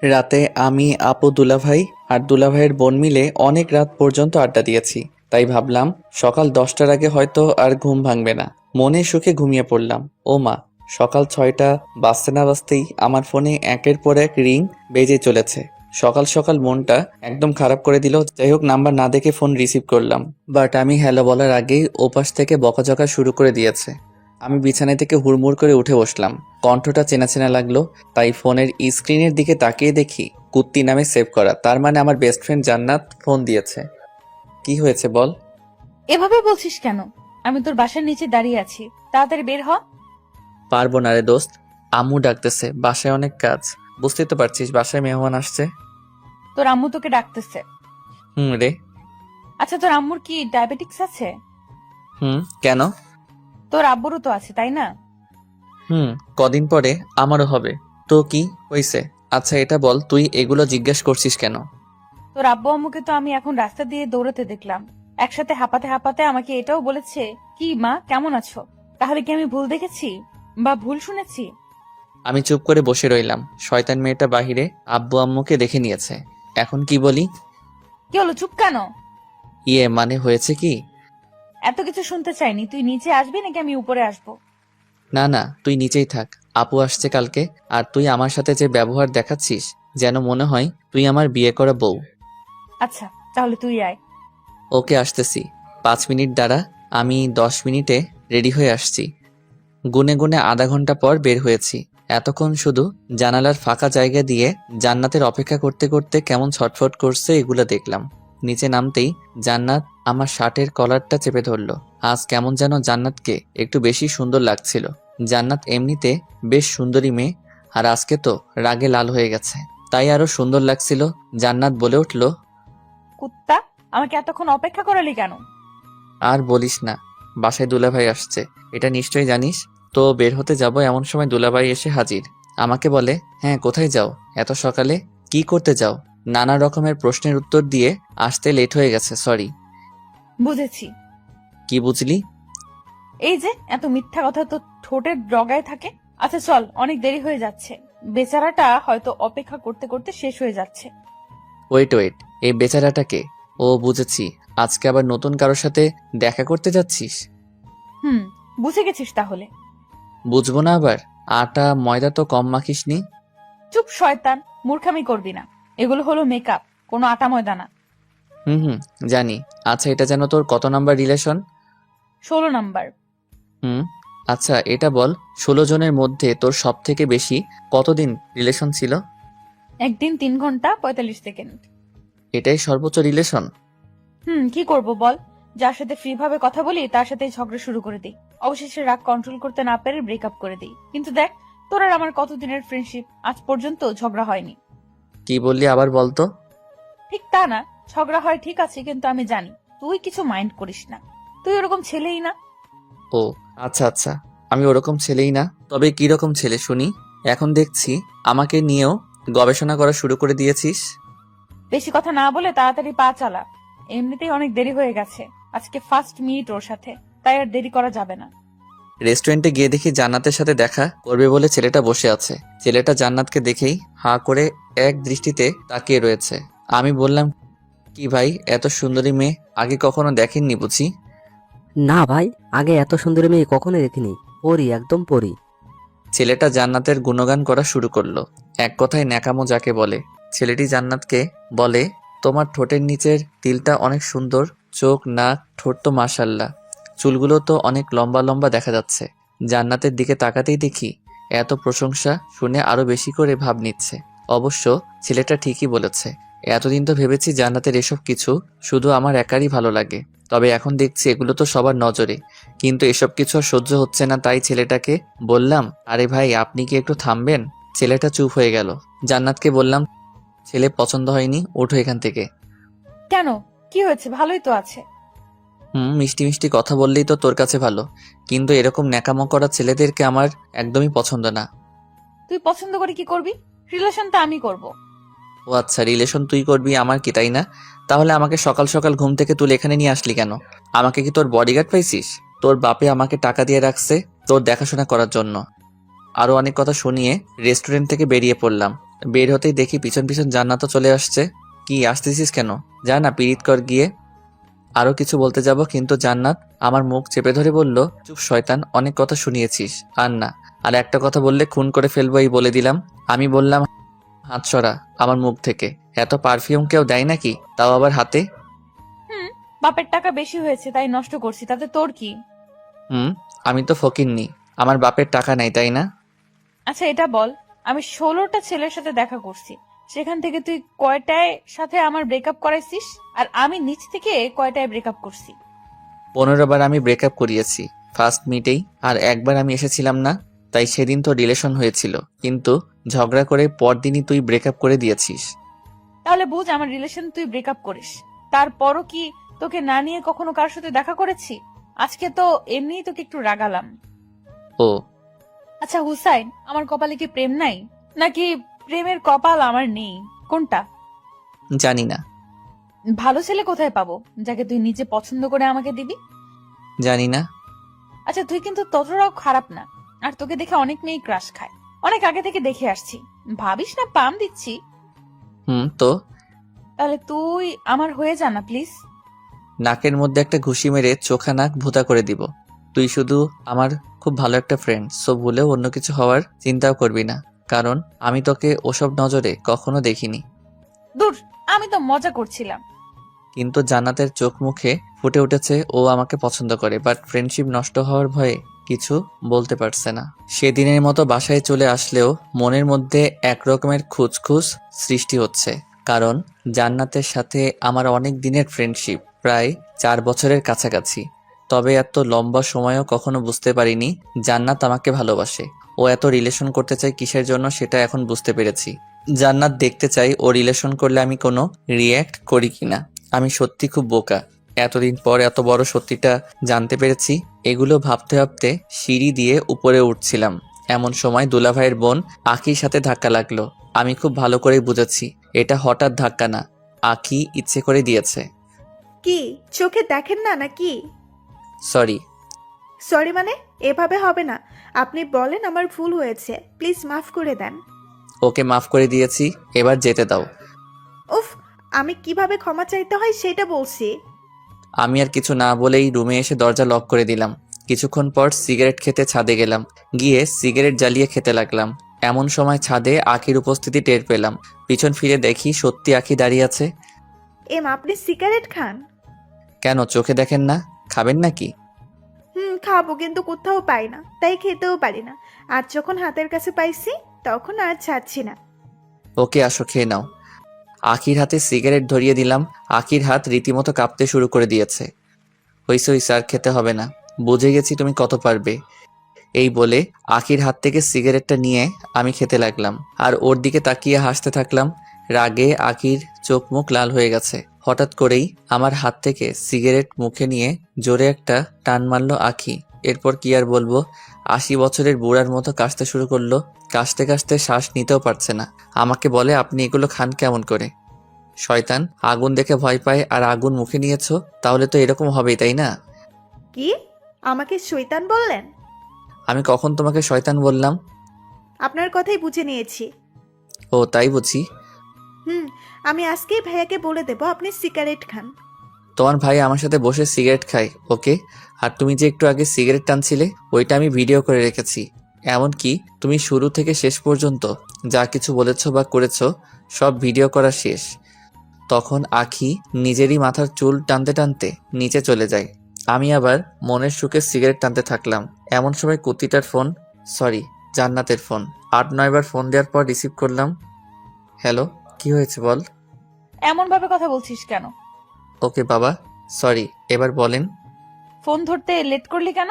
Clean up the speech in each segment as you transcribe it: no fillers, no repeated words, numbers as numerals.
রাতে আমি, আপু, দুলাভাই আর দুলাভাইয়ের বোন মিলে অনেক রাত পর্যন্ত আড্ডা দিয়েছি। তাই ভাবলাম সকাল 10টার আগে হয়তো আর ঘুম ভাঙবে না। মনে সুখে ঘুমিয়ে পড়লাম। ও মা, সকাল 6টা বাজতে না বাজতেই আমার ফোনে একের পর এক রিং বেজে চলেছে। সকাল সকাল মনটা একদম খারাপ করে দিল। যাই হোক, নাম্বার না দেখে ফোন রিসিভ করলাম, বাট আমি হ্যালো বলার আগেই ওপাশ থেকে বকাঝকা শুরু করে দিয়েছে। আমি বিছানা থেকে হুড়মুড় করে উঠে বসলাম। কণ্ঠটা চেনা চেনা লাগলো, তাই ফোনের স্ক্রিনের দিকে তাকিয়ে দেখি কুত্তি নামে সেভ করা। তার মানে আমার বেস্ট ফ্রেন্ড জান্নাত ফোন দিয়েছে। কি হয়েছে বল? এভাবে বলছিস কেন? আমি তোর বাসার নিচে দাঁড়িয়ে আছি, তাড়াতাড়ি বের হ। পারবো না রে দোস্ত, আম্মু ডাকতেছে, বাসায় অনেক কাজ। বুঝতেই তো পারছিস, বাসায় মেহমান আসছে। তোর আম্মু তোকে ডাকতেছে। রে। আচ্ছা, তোর আম্মুর কি ডায়াবেটিক্স আছে? কেন? তোর আব্বুরও তো আছে, তাই না? হুম, কদিন পরে আমারও হবে। তো কি হয়েছে? আচ্ছা এটা বল, তুই এগুলো জিজ্ঞেস করছিস কেন? তোর আব্বু আম্মুকে তো আমি এখন রাস্তা দিয়ে দৌড়াতে দেখলাম, একসাথে হাঁপাতে হাঁপাতে আমাকে এটাও বলেছে, কি মা কেমন আছো? তাহলে কি আমি ভুল দেখেছি বা ভুল শুনেছি? আমি চুপ করে বসে রইলাম। শয়তান মেয়েটা বাহিরে আব্বু আম্মুকে দেখে নিয়েছে। এখন কি বলি? কি হলো, চুপ কেন? ইয়ে মানে হয়েছে কি? এত কিছু শুনতে চাইনি, তুই নিচে আসবি নাকি আমি উপরে আসবো? না না, তুই নিচেই থাক। আপু আসছে কালকে, আর তুই আমার সাথে যে ব্যবহার দেখাচ্ছিস, যেন মনে হয় তুই আমার বিয়ে করা বউ। আচ্ছা, তাহলে তুই আয়। ওকে, আসতেছি। 5 মিনিট দাঁড়া, আমি 10 মিনিটে রেডি হয়ে আসছি। গুনে গুনে আধা ঘন্টা পর বের হয়েছি। এতক্ষণ শুধু জানালার ফাঁকা জায়গা দিয়ে জান্নাতের অপেক্ষা করতে করতে কেমন ছটফট করছে এগুলো দেখলাম। নিচে নামতেই জান্নাত আমার শার্টের কলারটা চেপে ধরলো। আজ কেমন যেন জান্নাতকে একটু বেশি সুন্দর লাগছিল। জান্নাত এমনিতে বেশ সুন্দরী মেয়ে, আর আজকে তো রাগে লাল হয়ে গেছে, তাই আরো সুন্দর লাগছিল। জান্নাত বলে উঠল, কুত্তা, আমাকে এতক্ষণ অপেক্ষা করালি কেন? আর বলিস না, বাসায় দুলাভাই আসছে, এটা নিশ্চয়ই জানিস। তো বের হতে যাব, এমন সময় দুলাভাই এসে হাজির। আমাকে বলে, হ্যাঁ কোথায় যাও এত সকালে? কি করতে যাও? নানা রকমের প্রশ্নের উত্তর দিয়ে আসতে লেট হয়ে গেছে, সরি। বুঝেছি। কি বুঝলি? এই যে এত মিথ্যা কথা তো ঠোঁটের ডগায় থাকে। আচ্ছা চল, অনেক দেরি হয়ে যাচ্ছে। বেচারাটা হয়তো অপেক্ষা করতে করতে শেষ হয়ে যাচ্ছে। ওয়েট ওয়েট, এই বেচারাটাকে? ও বুঝেছি, আজকে আবার নতুন কারোর সাথে দেখা করতে যাচ্ছিস। হুম, বুঝে গেছিস তাহলে। বুঝবো না আবার? আটা ময়দা তো কম মাখিসনি। চুপ শয়তান, মূর্খামি করবি না। এগুলো হলো মেকআপ, কোনো আটা ময়দা না। হুম, জানি। আচ্ছা এটা যেন তোর কত নাম্বার রিলেশন? 16 নাম্বার। হুম, আচ্ছা এটা বল, 16 জনের মধ্যে তোর সব থেকে বেশি কতদিন রিলেশন ছিল? একদিন 3 ঘন্টা 45 সেকেন্ড। এটাই সর্বোচ্চ রিলেশন? কি করব বল? যার সাথে ফ্রি ভাবে কথা বলি তার সাথে ঝগড়া শুরু করে দিই। অবশেষে রাগ কন্ট্রোল করতে না পেরে ব্রেকআপ করে দিই। কিন্তু দেখ, তোর আর আমার কতদিনের ফ্রেন্ডশিপ, আজ পর্যন্ত ঝগড়া হয়নি। কি বললি আবার বলতো? ঠিক তা না, ঝগড়া হয় ঠিক আছে, কিন্তু আমি জানি তুই কিছু মাইন্ড করিস না। তুই ওরকম ছেলেই না। ও আচ্ছা আচ্ছা, আমি ওরকম ছেলেই না, তবে কি রকম ছেলে শুনি? এখন দেখছি আমাকে নিয়েও গবেষণা করা শুরু করে দিয়েছিস। বেশি কথা না বলে তাড়াতাড়ি পা চালা। এমনিতেই অনেক দেরি হয়ে গেছে, আজকে ফার্স্ট মিট ওর সাথে, তাই আর দেরি করা যাবে না। রেস্টুরেন্টে গিয়ে দেখি জান্নাতের সাথে দেখা করবে বলে ছেলেটা বসে আছে। ছেলেটা জান্নাতকে দেখেই হাঁ করে এক দৃষ্টিতে তাকিয়ে রয়েছে। আমি বললাম, কি ভাই, এত সুন্দরী মেয়ে আগে কখনো দেখেননি বুঝি? না ভাই, আগে এত সুন্দরী মেয়ে কখনো দেখিনি। পরি, একদম পরি। ছেলেটা জান্নাতের গুণগান করা শুরু করলো। এক কথায় ন্যাকামো যাকে বলে। ছেলেটি জান্নাতকে বলে, তোমার ঠোঁটের নিচের তিলটা অনেক সুন্দর, চোখ নাক ঠোঁট তো মাশাল্লাহ, চুলগুলো তো অনেক লম্বা লম্বা দেখা যাচ্ছে। জান্নাতের দিকে তাকাতেই দেখি এত প্রশংসা শুনে আরো বেশি করে ভাব নিচ্ছে। অবশ্য ছেলেটা ঠিকই বলেছে। এতদিন তো ভেবেছি জান্নাতের এসব কিছু শুধু আমার একারই ভালো লাগে, তবে এখন দেখছি এগুলো তো সবার নজরে। কিন্তু এসব কিছু আর সহ্য হচ্ছে না, তাই ছেলেটাকে বললাম, আরে ভাই আপনি কি একটু থামবেন? ছেলেটা চুপ হয়ে গেল। জান্নাতকে বললাম, ছেলে পছন্দ হয়নি, ওঠো এখান থেকে। কেন, কি হয়েছে? ভালোই তো আছে। মিষ্টি মিষ্টি কথা বললেই তো তোর কাছে ভালো, কিন্তু এরকম ন্যাকামো করা ছেলেদেরকে আমার একদমই পছন্দ না। তুই পছন্দ করে কি করবি? রিলেশন তো আমি করব। ও আচ্ছা, রিলেশন তুই করবি, আমার কি তাই না? তাহলে আমাকে সকাল সকাল ঘুম থেকে তুলে এখানে নিয়ে আসলি কেন? আমাকে কি তোর বডিগার্ড পাইছিস? তোর বাপে আমাকে টাকা দিয়ে রাখছে তোর দেখাশোনা করার জন্য। আরো অনেক কথা শুনিয়ে রেস্টুরেন্ট থেকে বেরিয়ে পড়লাম। বের হতেই দেখি পিছন পিছন জান্নাতও চলে আসছে। কি আসতেছিস কেন? যা না পিরিত কর গিয়ে। আরো কিছু বলতে যাব কিন্তু জান্নাত আমার মুখ চেপে ধরে বলল, চুপ শয়তান, অনেক কথা শুনিয়েছিস, আর না। আর একটা কথা বললে খুন করে ফেলবো এই বলে দিলাম। আমি বললাম, হাত সরা আমার মুখ থেকে। এত পারফিউম কেউ দেয় নাকি, তাও আবার হাতে? হুম, বাপের টাকা বেশি হয়েছে তাই নষ্ট করছি, তাতে তোর কি? হুম, আমি তো ফকিন্নি, আমার বাপের টাকা নাই তাই না? আচ্ছা এটা বল, আমি 16টা ছেলের সাথে দেখা করছি, সেখান থেকে তুই কয়টায় সাথে আমার ব্রেকআপ করাইছিস? আর আমি নিচ থেকে কয়টায় ব্রেকআপ করছি? 15 বার আমি ব্রেকআপ করিয়েছি ফার্স্ট মিটেই, আর একবার আমি এসেছিলাম না, তাই সেদিন তো রিলেশন হয়েছিল, কিন্তু ঝগড়া করে পরদিনই তুই ব্রেকআপ করে দিয়েছিস। তাহলে বুঝ আমার রিলেশন তুই ব্রেকআপ করিস, তারপরও কি তোকে না নিয়ে কখনো কার সাথে দেখা করেছি? আজকে তো এমনিই তোকে একটু রাগালাম। ও, আচ্ছা হুসাইন, আমার কপালে কি প্রেম নাই, নাকি প্রেমের কপাল আমার নেই, কোনটা? জানি না। ভালো ছেলে কোথায় পাবো যাকে তুই নিজে পছন্দ করে আমাকে দিবি? জানি না। আচ্ছা তুই কিন্তু ততটাও খারাপ না, আর তোকে দেখে অনেক মেয়ে ক্রাশ খায়, অনেক আগে থেকে দেখে আসছি, ভাবিস না পাম দিচ্ছি। তো তাহলে তুই আমার হয়ে যা না প্লিজ। নাকের মধ্যে একটা ঘুষি মেরে চোখা নাক ভুতা করে দিব। তুই শুধু আমার খুব ভালো একটা ফ্রেন্ড, সো ভুলেও অন্য কিছু হওয়ার চিন্তাও করবি না, কারণ আমি তোকে ওসব নজরে কখনো দেখিনি। দূর, আমি তো মজা করছিলাম। কিন্তু জান্নাতের চোখ মুখে ফুটে উঠেছে ও আমাকে পছন্দ করে, বাট ফ্রেন্ডশিপ নষ্ট হওয়ার ভয়ে কিছু বলতে পারছে না। সেদিনের মতো বাসায় চলে আসলেও মনের মধ্যে একরকমের খুঁতখুঁত সৃষ্টি হচ্ছে, কারণ জান্নাতের সাথে আমার অনেক দিনের ফ্রেন্ডশিপ, প্রায় 4 বছরের কাছাকাছি। তবে এত লম্বা সময়ও কখনো বুঝতে পারিনি জান্নাত আমাকে ভালোবাসে। ও এত রিলেশন করতে চায় কিসের জন্য সেটা এখন বুঝতে পেরেছি। জান্নাত দেখতে চাই ও রিলেশন করলে আমি কোনো রিয়্যাক্ট করি কিনা। আমি সত্যি খুব বোকা, এতদিন পর এত বড় সত্যিটা জানতে পেরেছি। এগুলো ভাবতে ভাবতে সিঁড়ি দিয়ে উপরে উঠছিলাম, এমন সময় দুলাভাইয়ের বোন আখির সাথে ধাক্কা লাগলো। আমি খুব ভালো করেই বুঝেছি এটা হঠাৎ ধাক্কা না, আখি ইচ্ছে করে দিয়েছে। কি চোখে দেখেন না নাকি? সরি। সরি মানে? এভাবে হবে না। আপনি বলেন আমার ভুল হয়েছে, প্লিজ মাফ করে দেন। ওকে মাফ করে দিয়েছি, এবার যেতে দাও। উফ, আমি কিভাবে ক্ষমা চাইতে হয় সেটা বলছি। আমি আর কিছু না বলেই রুমে এসে দরজা লক করে দিলাম। কিছুক্ষণ পর সিগারেট খেতে ছাদে গেলাম, গিয়ে সিগারেট জ্বালিয়ে খেতে লাগলাম। এমন সময় ছাদে আখির উপস্থিতি টের পেলাম। পিছন ফিরে দেখি সত্যি আখি দাঁড়িয়ে আছে। আপনি সিগারেট খান? কেন, চোখে দেখেন না? খাবেন নাকি? খাবো, কিন্তু কোথাও পাই না, তাই খেতেও পারি না। আর যখন হাতের কাছে পাইছি তখন আর ছাড়ছি না। ওকে আসো, খেয়ে নাও। আখির হাতে সিগারেট ধরিয়ে দিলাম। আখির হাত রীতিমতো কাঁপতে শুরু করে দিয়েছে। হইছে হইছে, আর খেতে হবে না, বুঝে গেছি তুমি কত পারবে। এই বলে আখির হাত থেকে সিগারেটটা নিয়ে আমি খেতে লাগলাম, আর ওর দিকে তাকিয়ে হাসতে থাকলাম। রাগে আখির চোখ মুখ লাল হয়ে গেছে। হঠাৎ করেই আমার হাত থেকে সিগারেট মুখে নিয়ে জোরে একটা টান মারলো আখি। এরপর কি আর বলবো, 80 বছরের বুড়ার মতো কাশতে শুরু করলো। কাশতে কাশতে শ্বাস নিতেও পারছে না। আমাকে বলে, আপনি এগুলো খান কেমন করে? শয়তান, আগুন দেখে ভয় পায় আর আগুন মুখে নিয়েছো, তাহলে তো এরকম হবেই তাই না? কি? আমাকে শয়তান বললেন? আমি কখন তোমাকে শয়তান বললাম? আপনার কথাই বুঝে নিয়েছি। ও তাই বুঝি। আমি আজকেই ভাইয়াকে বলে দেব আপনি সিগারেট খান। তোমার ভাই আমার সাথে বসে সিগারেট খায়, ওকে? আর তুমি যে একটু আগে সিগারেট টানছিলে ওইটা আমি ভিডিও করে রেখেছি। এমনকি তুমি শুরু থেকে শেষ পর্যন্ত যা কিছু বলেছো বা করেছো সব ভিডিও করা শেষ। তখন আখি নিজেরই মাথার চুল টানতে টানতে নিচে চলে যায়। আমি আবার মনের সুখে সিগারেট টানতে থাকলাম। এমন সময় কুতিটার ফোন, সরি জান্নাতের ফোন। 8-9 বার ফোন দেওয়ার পর রিসিভ করলাম। হ্যালো, কি হয়েছে বল? এমন ভাবে কথা বলছিস কেন? ওকে বাবা, সরি। এবার বলেন। ফোন ধরতে লেট করলি কেন?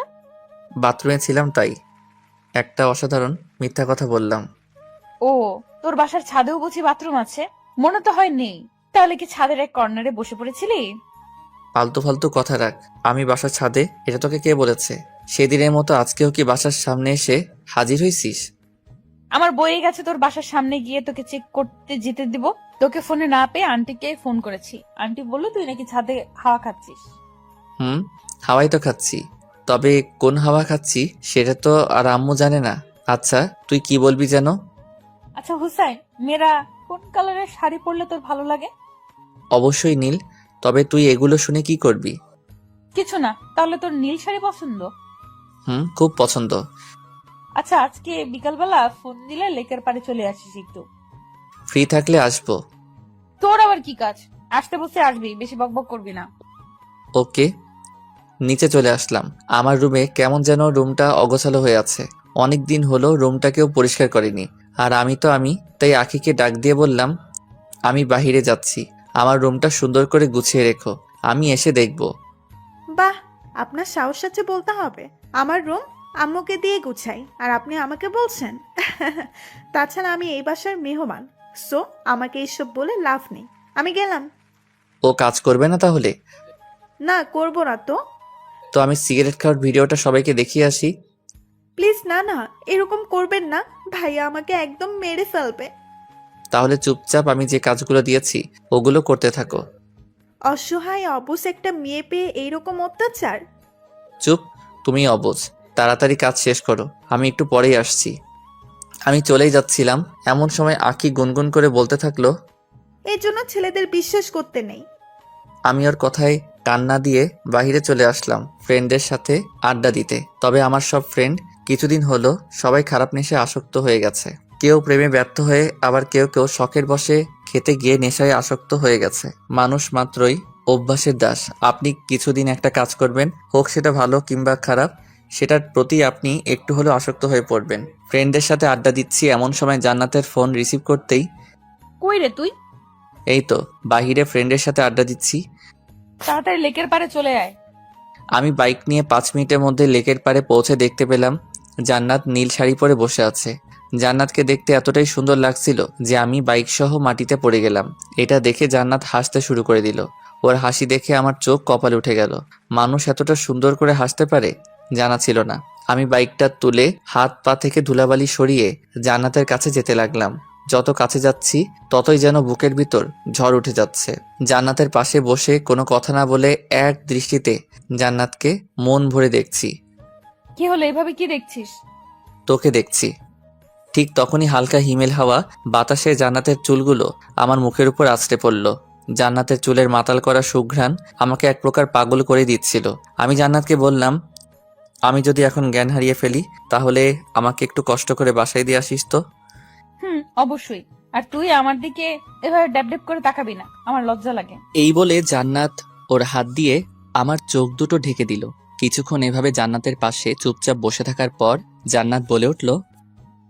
বাথরুমে ছিলাম তাই। একটা অসাধারণ মিথ্যা কথা বললাম। ও, তোর বাসার ছাদেও বুঝি বাথরুম আছে? মনে তো হয় নেই। তাহলে কি ছাদের এক কর্নারে বসে পড়েছিলি? ফালতু ফালতু কথা রাখ। আমি বাসার ছাদে, এটা তোকে কে বলেছে? সেদিনের মতো আজকেও কি বাসার সামনে এসে হাজির হইছিস? আমার বইয়ে গেছে তোর বাসার সামনে গিয়ে তোকে চেক করতে যেতে দিব। তোকে ফোনে না পেয়ে আন্টিকে ফোন করেছি, আন্টি বললো তুই নাকি ছাদে হাওয়া খাচ্ছিস। হাওয়াই তো খাচ্ছি, তবে কোন হাওয়া খাচ্ছি সেটা তো আর আম্মু জানে না। আচ্ছা তুই কি বলবি যেন? আচ্ছা হুসাইন, মেয়েরা কোন কালারের শাড়ি পরলে তোর ভালো লাগে? অবশ্যই নীল। তবে তুই এগুলো শুনে কি করবি? কিছু না, তাহলে তোর নীল শাড়ি পছন্দ। খুব পছন্দ। আচ্ছা, আজকে বিকালবেলা ফোন দিলে লেকের পাড়ে চলে আসিস একটু। ফ্রি থাকলে আসবো। তোর আবার কি কাজ? আসতে বসে আসবি, বেশি বকবক করবি না। ওকে। নিচে চলে আসলাম। আমার রুমে কেমন যেন রুমটা অগোছালো হয়ে আছে। অনেক দিন হলো রুমটাকেও পরিষ্কার করিনি। আর আমি তাই আখিকে ডাক দিয়ে বললাম, আমি বাহিরে যাচ্ছি, আমার রুমটা সুন্দর করে গুছিয়ে রেখো, আমি এসে দেখব। বাহ, আপনার সাহস আছে বলতে হবে। আমার রুম আম্মুকে দিয়ে গুছাই আর আপনি আমাকে বলছেন? তাছাড়া আমি এই বাসার মেহমান, সো আমাকে এইসব বলে লাভ নেই। আমি গেলাম। ও কাজ করবে না তাহলে? না, করব না তো। তো আমি সিগারেট খাওয়ার ভিডিওটা সবাইকে দেখিয়ে আসি। প্লিজ না না, এরকম করবেন না। ভাইয়া আমাকে একদম মেরে ফেলবে। তাহলে চুপচাপ আমি যে কাজগুলো দিয়েছি ওগুলো করতে থাকো। অসহায় অবশ একটা মেয়ে পেয়ে এইরকম অত্যাচার। চুপ, তুমি অবুঝ। তাড়াতাড়ি কাজ শেষ করো, আমি একটু পরেই আসছি। আমি চলেই যাচ্ছিলাম, এমন সময় আঁকি গুনগুন করে বলতে থাকলো। এই জন্য ছেলেদের বিশ্বাস করতে নেই। আমি ওর কথায় কান না দিয়ে বাইরে চলে আসলাম ফ্রেন্ডের সাথে আড্ডা দিতে। তবে আমার সব ফ্রেন্ড কিছুদিন হলো সবাই খারাপ নেশায় আসক্ত হয়ে গেছে। কেউ প্রেমে ব্যর্থ হয়ে, আবার কেউ কেউ শখের বশে খেতে গিয়ে নেশায় আসক্ত হয়ে গেছে। মানুষ মাত্রই অভ্যাসের দাস। আপনি কিছুদিন একটা কাজ করবেন, হোক সেটা ভালো কিংবা খারাপ, সেটার প্রতি আপনি একটু হলেও আসক্ত হয়ে পড়বেন। ফ্রেন্ডের সাথে আড্ডা দিচ্ছি, এমন সময় জান্নাতের ফোন রিসিভ করতেই, কই রে তুই? এই তো বাহিরে ফ্রেন্ডের সাথে আড্ডা দিচ্ছি। তাড়াতাড়ি লেকের পাড়ে চলে আয়। আমি বাইক নিয়ে 5 মিনিটের মধ্যে লেকের পাড়ে পৌঁছে দেখতে পেলাম জান্নাত নীল শাড়ি পরে বসে আছে। জান্নাতকে দেখতে এতটাই সুন্দর লাগছিল যে আমি বাইক সহ মাটিতে পড়ে গেলাম। এটা দেখে জান্নাত হাসতে শুরু করে দিল। ওর হাসি দেখে আমার চোখ কপালে উঠে গেল। মানুষ এতটা সুন্দর করে হাসতে পারে জানা ছিল না। আমি বাইকটা তুলে হাত পা থেকে ধুলাবালি সরিয়ে জান্নাতের কাছে যেতে লাগলাম। যত কাছে যাচ্ছি ততই যেন বুকের ভিতর ঝড় উঠে যাচ্ছে। জান্নাতের পাশে বসে কোনো কথা না বলে এক দৃষ্টিতে জান্নাতকে মন ভরে দেখছি। কি হলো, এভাবে কি দেখছিস? তোকে দেখছি। ঠিক তখনই হালকা হিমেল হাওয়া বাতাসে জান্নাতের চুলগুলো আমার মুখের উপর আছড়ে পড়ল। জান্নাতের চুলের মাতাল করা সুঘ্রাণ আমাকে এক প্রকার পাগল করে দিচ্ছিল। আমি জান্নাতকে বললাম, আমি যদি এখন জ্ঞান হারিয়ে ফেলি তাহলে আমাকে একটু কষ্ট করে বাসায় দিয়ে আসিস তো। অবশ্যই। আর তুই আমার দিকে এভাবে ড্যাব ড্যাব করে তাকাবি না, আমার লজ্জা লাগে। এই বলে জান্নাত ওর হাত দিয়ে আমার চোখ দুটো ঢেকে দিল। কিছুক্ষণ এভাবে জান্নাতের পাশে চুপচাপ বসে থাকার পর জান্নাত বলে উঠল,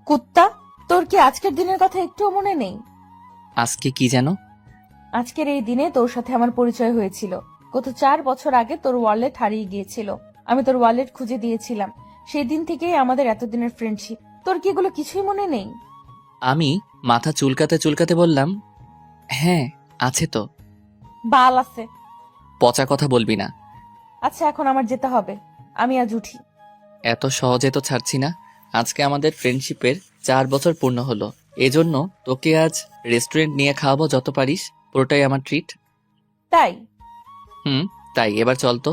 কুত্তা, তোর কি আজকের দিনের কথা একটুও মনে নেই? আজকে কি যেন? আজকের এই দিনে তোর সাথে আমার পরিচয় হয়েছিল। গত 4 বছর আগে তোর ওয়ালেট হারিয়ে গিয়েছিল, আমি তোর ওয়ালেট খুঁজে দিয়েছিলাম। সেই দিন থেকেই আমাদের এতদিনের ফ্রেন্ডশিপ। তোর কি এগুলো কিছুই মনে নেই? আমি মাথা চুলকাতে চুলকাতে বললাম, হ্যাঁ আছে তো। বাল আছে। পচা কথা বলবি না। আচ্ছা, এখন আমার যেতে হবে, আমি আজ উঠি। এত সহজে তো ছাড়ছি না। আজকে আমাদের ফ্রেন্ডশিপের 4 বছর পূর্ণ হলো। এজন্য তোকে আজ রেস্টুরেন্ট নিয়ে খাওয়াবো, যত পারিস, পুরোটাই আমার ট্রিট। তাই? তাই এবার চল তো।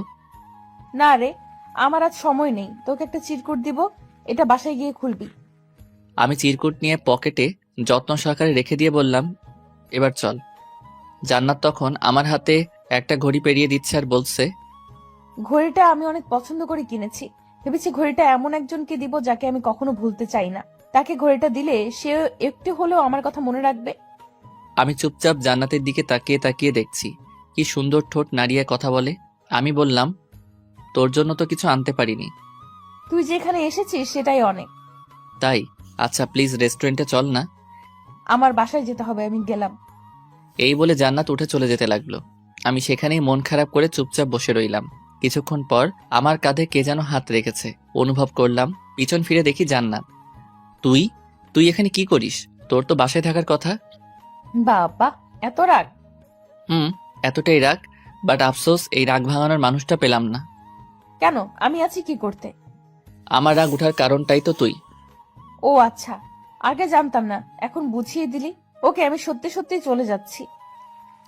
না রে, আমার আজ সময় নেই। তোকে একটা চিরকুট দিব, এটা বাসায় গিয়ে খুলবি। আমি চিরকুট নিয়ে পকেটে যত্ন সহকারে রেখে দিয়ে বললাম, এবার চল। জান্নাত তখন আমার হাতে একটা ঘড়ি পেরিয়ে দিচ্ছে আর বলছে, ঘড়িটা আমি অনেক পছন্দ করে কিনেছি। ভেবেছি ঘড়িটা এমন একজনকে দিব যাকে আমি কখনো ভুলতে চাই না। তাকে ঘড়িটা দিলে সে একটু হলেও আমার কথা মনে রাখবে। আমি চুপচাপ জান্নাতের দিকে তাকিয়ে তাকিয়ে দেখছি কি সুন্দর ঠোঁট নাড়িয়ে কথা বলে। আমি বললাম, তোর জন্য তো কিছু আনতে পারিনি। তুই যেখানে এসেছিস সেটাই অনেক। তাই? আচ্ছা প্লিজ রেস্টুরেন্টে চল না। আমার বাসায় যেতে হবে, আমি গেলাম। এই বলে জান্নাত উঠে চলে যেতে লাগলো। আমি সেখানেই মন খারাপ করে চুপচাপ বসে রইলাম। কিছুক্ষণ পর আমার কাঁধে কে যেন হাত রেখেছে অনুভব করলাম। পিছন ফিরে দেখি জান্নাত। তুই তুই এখানে কি করিস? তোর তো বাসায় থাকার কথা। বাবা, এত রাগ? এতটাই রাগ, বাট আফসোস এই রাগ ভাঙানোর মানুষটা পেলাম না। কেন, আমি আছি কি করতে? আমার রাগ উঠার কারণটাই তো তুই। ও আচ্ছা, আগে জানতাম না, এখন বুঝিয়ে দিলি। ওকে, আমি সত্যি সত্যি চলে যাচ্ছি।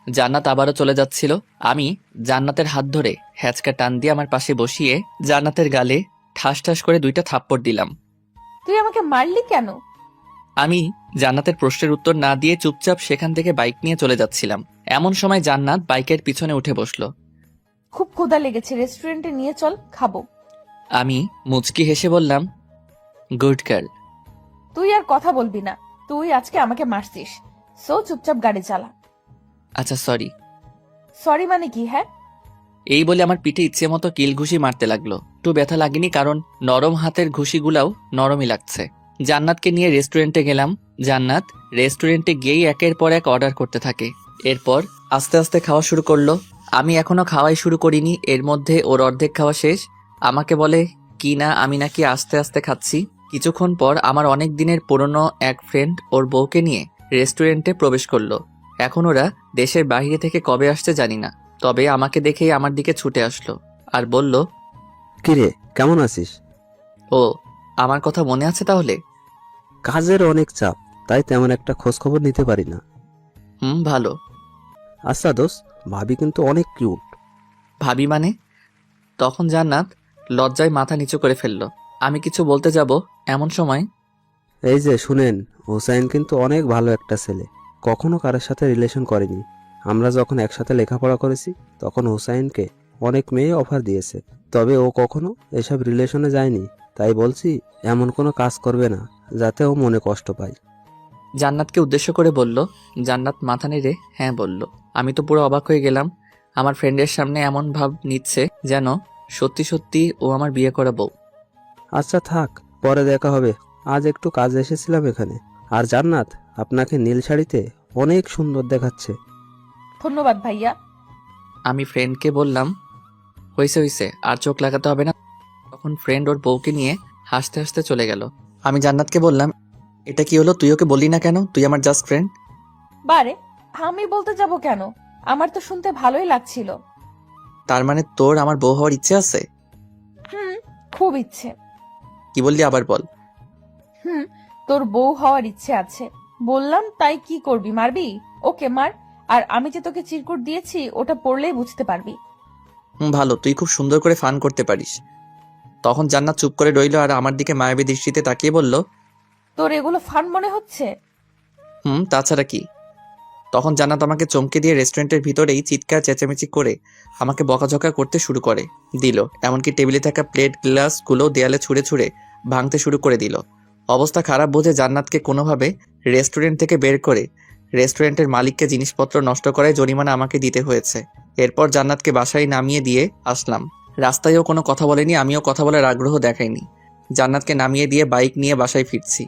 জান্নাত আবারও চলে যাচ্ছিল। আমি জান্নাতের হাত ধরে হ্যাচকা টান দিয়ে আমার পাশে বসিয়ে জান্নাতের গালে ঠাস ঠাস করে 2টা থাপ্পড় দিলাম। তুই আমাকে মারলি কেন? আমি জান্নাতের প্রশ্নের উত্তর না দিয়ে চুপচাপ সেখান থেকে বাইক নিয়ে চলে যাচ্ছিলাম। এমন সময় জান্নাত বাইকের পিছনে উঠে বসলো। খুব ক্ষুধা লেগেছে, রেস্টুরেন্টে নিয়ে চল, খাবো। আমি মুচকি হেসে বললাম, গুড গার্ল। তুই আর কথা বলবি না, তুই আজকে আমাকে মারছিস। সো চুপচাপ গাড়ি চালা। আচ্ছা সরি। সরি মানে কি? হ্যাঁ, এই বলে আমার পিঠে ইচ্ছে মতো কিল ঘুষি মারতে লাগলো। একটু ব্যথা লাগেনি, কারণ নরম হাতের ঘুষিগুলাও নরমই লাগছে। জান্নাতকে নিয়ে রেস্টুরেন্টে গেলাম। জান্নাত রেস্টুরেন্টে গিয়েই একের পর এক অর্ডার করতে থাকে। এরপর আস্তে আস্তে খাওয়া শুরু করলো। আমি এখনো খাওয়াই শুরু করিনি, এর মধ্যে ওর অর্ধেক খাওয়া শেষ। আমাকে বলে কি না আমি নাকি আস্তে আস্তে খাচ্ছি। কিছুক্ষণ পর আমার অনেক দিনের পুরনো এক ফ্রেন্ড ওর বউকে নিয়ে রেস্টুরেন্টে প্রবেশ করলো। এখন ওরা দেশের বাইরে থেকে কবে আসছে জানি না, তবে আমাকে দেখেই আমার দিকে ছুটে আসলো আর বলল, কিরে, কেমন আছিস? ও আমার কথা মনে আছে তাহলে? কাজের অনেক চাপ, তাই তেমন একটা খোঁজ খবর নিতে পারি না। ভালো। আচ্ছা দোস্ত, ভাবি কিন্তু অনেক কিউট। ভাবি মানে? তখন জান্নাত লজ্জায় মাথা নিচু করে ফেললো। আমি কিছু বলতে যাব এমন সময়, এই যে শুনেন, হুসাইন কিন্তু অনেক ভালো একটা ছেলে, কখনো কারোর সাথে রিলেশন করেনি। আমরা যখন একসাথে লেখাপড়া করেছি তখন হুসাইনকে অনেক মেয়ে অফার দিয়েছে, তবে ও কখনো এসব রিলেশনে যায়নি। তাই বলছি, এমন কোনো কাজ করবে না যাতে ও মনে কষ্ট পায়। জান্নাতকে উদ্দেশ্য করে বলল। জান্নাত মাথা নেড়ে হ্যাঁ বলল। আমি তো পুরো অবাক হয়ে গেলাম। আমার ফ্রেন্ডের সামনে এমন ভাব নিচ্ছে যেন সত্যি সত্যি ও আমার বিয়ে করা বউ। আচ্ছা থাক, পরে দেখা হবে, আজ একটু কাজে এসেছিলাম এখানে। আর জান্নাত, আপনাকে নীল শাড়িতে অনেক সুন্দর দেখাচ্ছে। ধন্যবাদ ভাইয়া। আমি ফ্রেন্ডকে বললাম, হয়েছে হয়েছে, আর চোখ লাগাতে হবে না। তখন ফ্রেন্ড ওর বউকে নিয়ে হাসতে হাসতে চলে গেল। আমি জান্নাতকে বললাম, এটা কি হলো? তুই ওকে বললি না কেন? তুই আমার জাস্ট ফ্রেন্ড। বারে, আমি বলতে যাব কেন? আমার তো শুনতে ভালোই লাগছিল। তার মানে তোর আমার বউ হওয়ার ইচ্ছে আছে? হুম, খুব ইচ্ছে। কি বললি আবার বল। হুম, তোর বউ হওয়ার ইচ্ছে আছে বললাম, তাই কি করবি, মারবি? ওকে মার। আর আমি যে তোকে চিরকুট দিয়েছি ওটা পড়লেই বুঝতে পারবি। ভালো, তুই খুব সুন্দর করে ফান করতে পারিস। তখন জান্নাত চুপ করে রইল আর আমার দিকে মায়াবী দৃষ্টিতে তাকিয়ে বলল, তোর এগুলো ফান মনে হচ্ছে? তাছাড়া কি। তখন জান্নাত আমাকে চমকে দিয়ে রেস্টুরেন্টের ভিতরেই চিৎকার চেঁচামেচি করে আমাকে বকাঝকা করতে শুরু করে দিল। এমনকি টেবিলে থাকা প্লেট গ্লাসগুলো দেয়ালে ছুঁড়ে ছুঁড়ে ভাঙতে শুরু করে দিল। অবস্থা খারাপ বুঝে জান্নাতকে কোনোভাবে রেস্টুরেন্ট থেকে বের করে রেস্টুরেন্টের মালিককে জিনিসপত্র নষ্ট করায় জরিমানা আমাকে দিতে হয়েছে। এরপর জান্নাতকে বাসায় নামিয়ে দিয়ে আসলাম। রাস্তায়ও কোনো কথা বলেনি, আমিও কথা বলার আগ্রহ দেখাইনি। জান্নাতকে নামিয়ে দিয়ে বাইক নিয়ে বাসায় ফিরছি।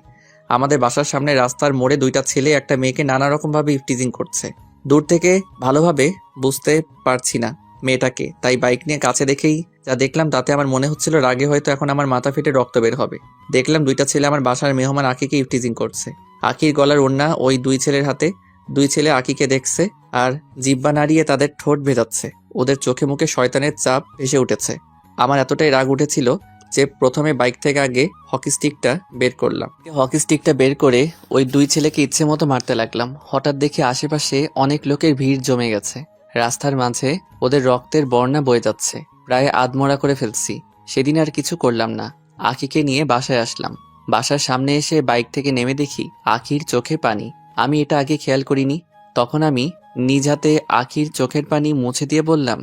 আমাদের বাসার সামনে রাস্তার মোড়ে দুইটা ছেলে একটা মেয়েকে নানা রকমভাবে ইফটিজিং করছে। দূর থেকে ভালোভাবে বুঝতে পারছি না মেয়েটাকে, তাই বাইক নিয়ে কাছে দেখেই যা দেখলাম তাতে আমার মনে হচ্ছিল রাগে হয়তো এখন আমার মাথা ফেটে রক্ত বের হবে। দেখলাম দুইটা ছেলে আমার বাসার মেহমান আকিকে ইফটিজিং করছে। আকির গলার ওড়না ওই দুই ছেলের হাতে। দুই ছেলে আকিকে দেখছে আর জিহ্বা নাড়িয়ে তাদের ঠোঁট ভেজাচ্ছে। ওদের চোখে মুখে শয়তানের চাপ ভেসে উঠেছে। আমার এতটাই রাগ উঠেছিল যে প্রথমে বাইক থেকে আগে হকি স্টিকটা বের করলাম। হকি স্টিকটা বের করে ওই দুই ছেলেকে ইচ্ছে মতো মারতে লাগলাম। হঠাৎ দেখি আশেপাশে অনেক লোকের ভিড় জমে গেছে। রাস্তার মাঝে ওদের রক্তের বন্যা বয়ে যাচ্ছে। প্রায় আধমরা করে ফেলছি। সেদিন আর কিছু করলাম না। আখিকে নিয়ে বাসায় আসলাম। বাসার সামনে এসে বাইক থেকে নেমে দেখি আখির চোখে পানি। আমি এটা আগে খেয়াল করিনি। তখন আমি নিজ হাতে আখির চোখের পানি মুছে দিয়ে বললাম,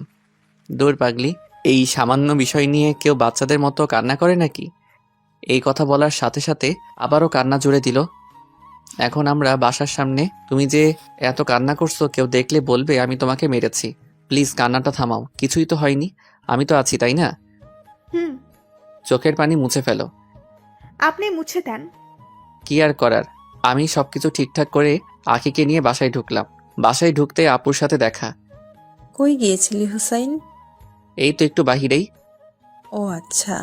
দূর পাগলি, এই সামান্য বিষয় নিয়ে কেউ বাচ্চাদের মতো কান্না করে নাকি? এই কথা বলার সাথে সাথে আবারও কান্না জুড়ে দিল। এখন আমরা বাসার সামনে, তুমি যে এত কান্না করছো কেউ দেখলে বলবে আমি তোমাকে মেরেছি। প্লিজ কান্নাটা থামাও, কিছুই তো হয়নি, আমি তো আছি, তাই না? হুম, চোখের পানি মুছে ফেলো। আপনি মুছে দেন। কি আর করার। আমি সবকিছু ঠিকঠাক করে আখিকে নিয়ে বাসায় ঢুকলাম। বাসায় ঢুকতে আপুর সাথে দেখা। কই গিয়েছিলি হুসাইন? এই তো একটু বাহিরেই। ও আচ্ছা,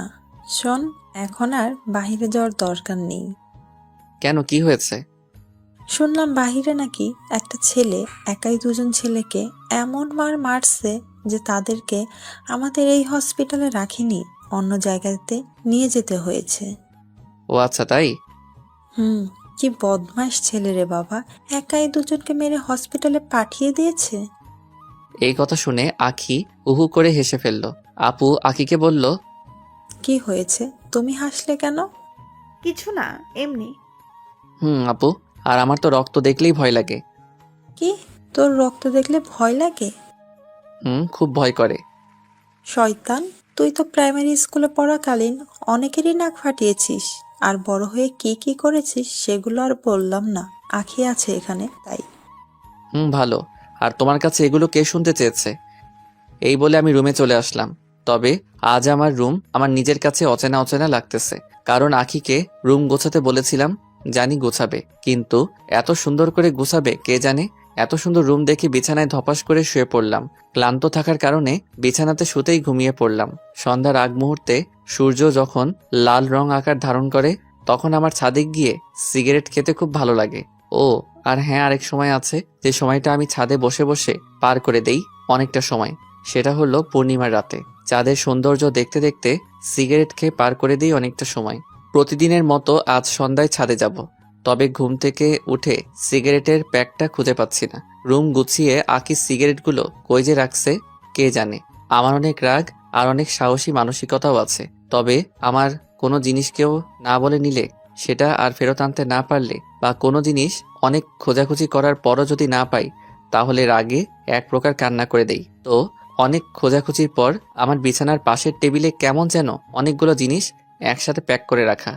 শোন, এখন আর বাহিরে যাওয়ার দরকার নেই। কেন, কি হয়েছে? শুনলাম বাহিরে নাকি একটা ছেলে একাই দুজন ছেলেকে এমন মারছে যে তাদেরকে আমাদের এই হসপিটালে রাখিনি, অন্য জায়গাতে নিয়ে যেতে হয়েছে। ও আচ্ছা, তাই? কি বদমাইশ ছেলে রে বাবা, একাই দুজনকে মেরে হসপিটালে পাঠিয়ে দিয়েছে। এই কথা শুনে আখি উহু করে হেসে ফেলল। আপু আখিকে বলল, কি হয়েছে, তুমি হাসলে কেন? কিছু না, এমনি। আপু, আর আমার তো রক্ত দেখলেই ভয় লাগে। কি, তোর রক্ত দেখলে ভয় লাগে? খুব ভয় করে। শয়তান, তুই তো প্রাইমারি স্কুলে পড়াকালীন অনেকেরই নাক ফাটিয়েছিস, আর বড় হয়ে কি কি করেছিস সেগুলো আর বললাম না, আঁখি আছে এখানে তাই। ভালো। আর তোমার কাছে এগুলো কে শুনতে চেয়েছে? এই বলে আমি রুমে চলে আসলাম। তবে আজ আমার রুম আমার নিজের কাছে অচেনা অচেনা লাগতেছে। কারণ আখিকে রুম গোছাতে বলেছিলাম, জানি গোছাবে, কিন্তু এত সুন্দর করে গোছাবে কে জানে। এত সুন্দর রুম দেখে বিছানায় ধপাস করে শুয়ে পড়লাম। ক্লান্ত থাকার কারণে বিছানাতে শুতেই ঘুমিয়ে পড়লাম। সন্ধ্যার আগ মুহূর্তে সূর্য যখন লাল রং আকার ধারণ করে, তখন আমার ছাদে গিয়ে সিগারেট খেতে খুব ভালো লাগে। ও আর হ্যাঁ, আরেক সময় আছে যে সময়টা আমি ছাদে বসে বসে পার করে দেই অনেকটা সময়। সেটা হলো পূর্ণিমার রাতে চাঁদের সৌন্দর্য দেখতে দেখতে সিগারেট খেয়ে পার করে দিই অনেকটা সময়। প্রতিদিনের মতো আজ সন্ধ্যায় ছাদে যাব। তবে ঘুম থেকে উঠে সিগারেটের প্যাকটা খুঁজে পাচ্ছি না। রুম গুছিয়ে আকি সিগারেটগুলো কই যে রাখছে কে জানে। আমার অনেক রাগ আর অনেক সাহসী মানসিকতাও আছে। তবে আমার কোনো জিনিস কেউ না বলে নিলে, সেটা আর ফেরত আনতে না পারলে, বা কোনো জিনিস অনেক খোঁজাখুঁজি করার পরও যদি না পাই, তাহলে রাগে এক প্রকার কান্না করে দেই। তো অনেক খোঁজাখুঁজির পর আমার বিছানার পাশের টেবিলে কেমন যেন অনেকগুলো জিনিস একসাথে প্যাক করে রাখা।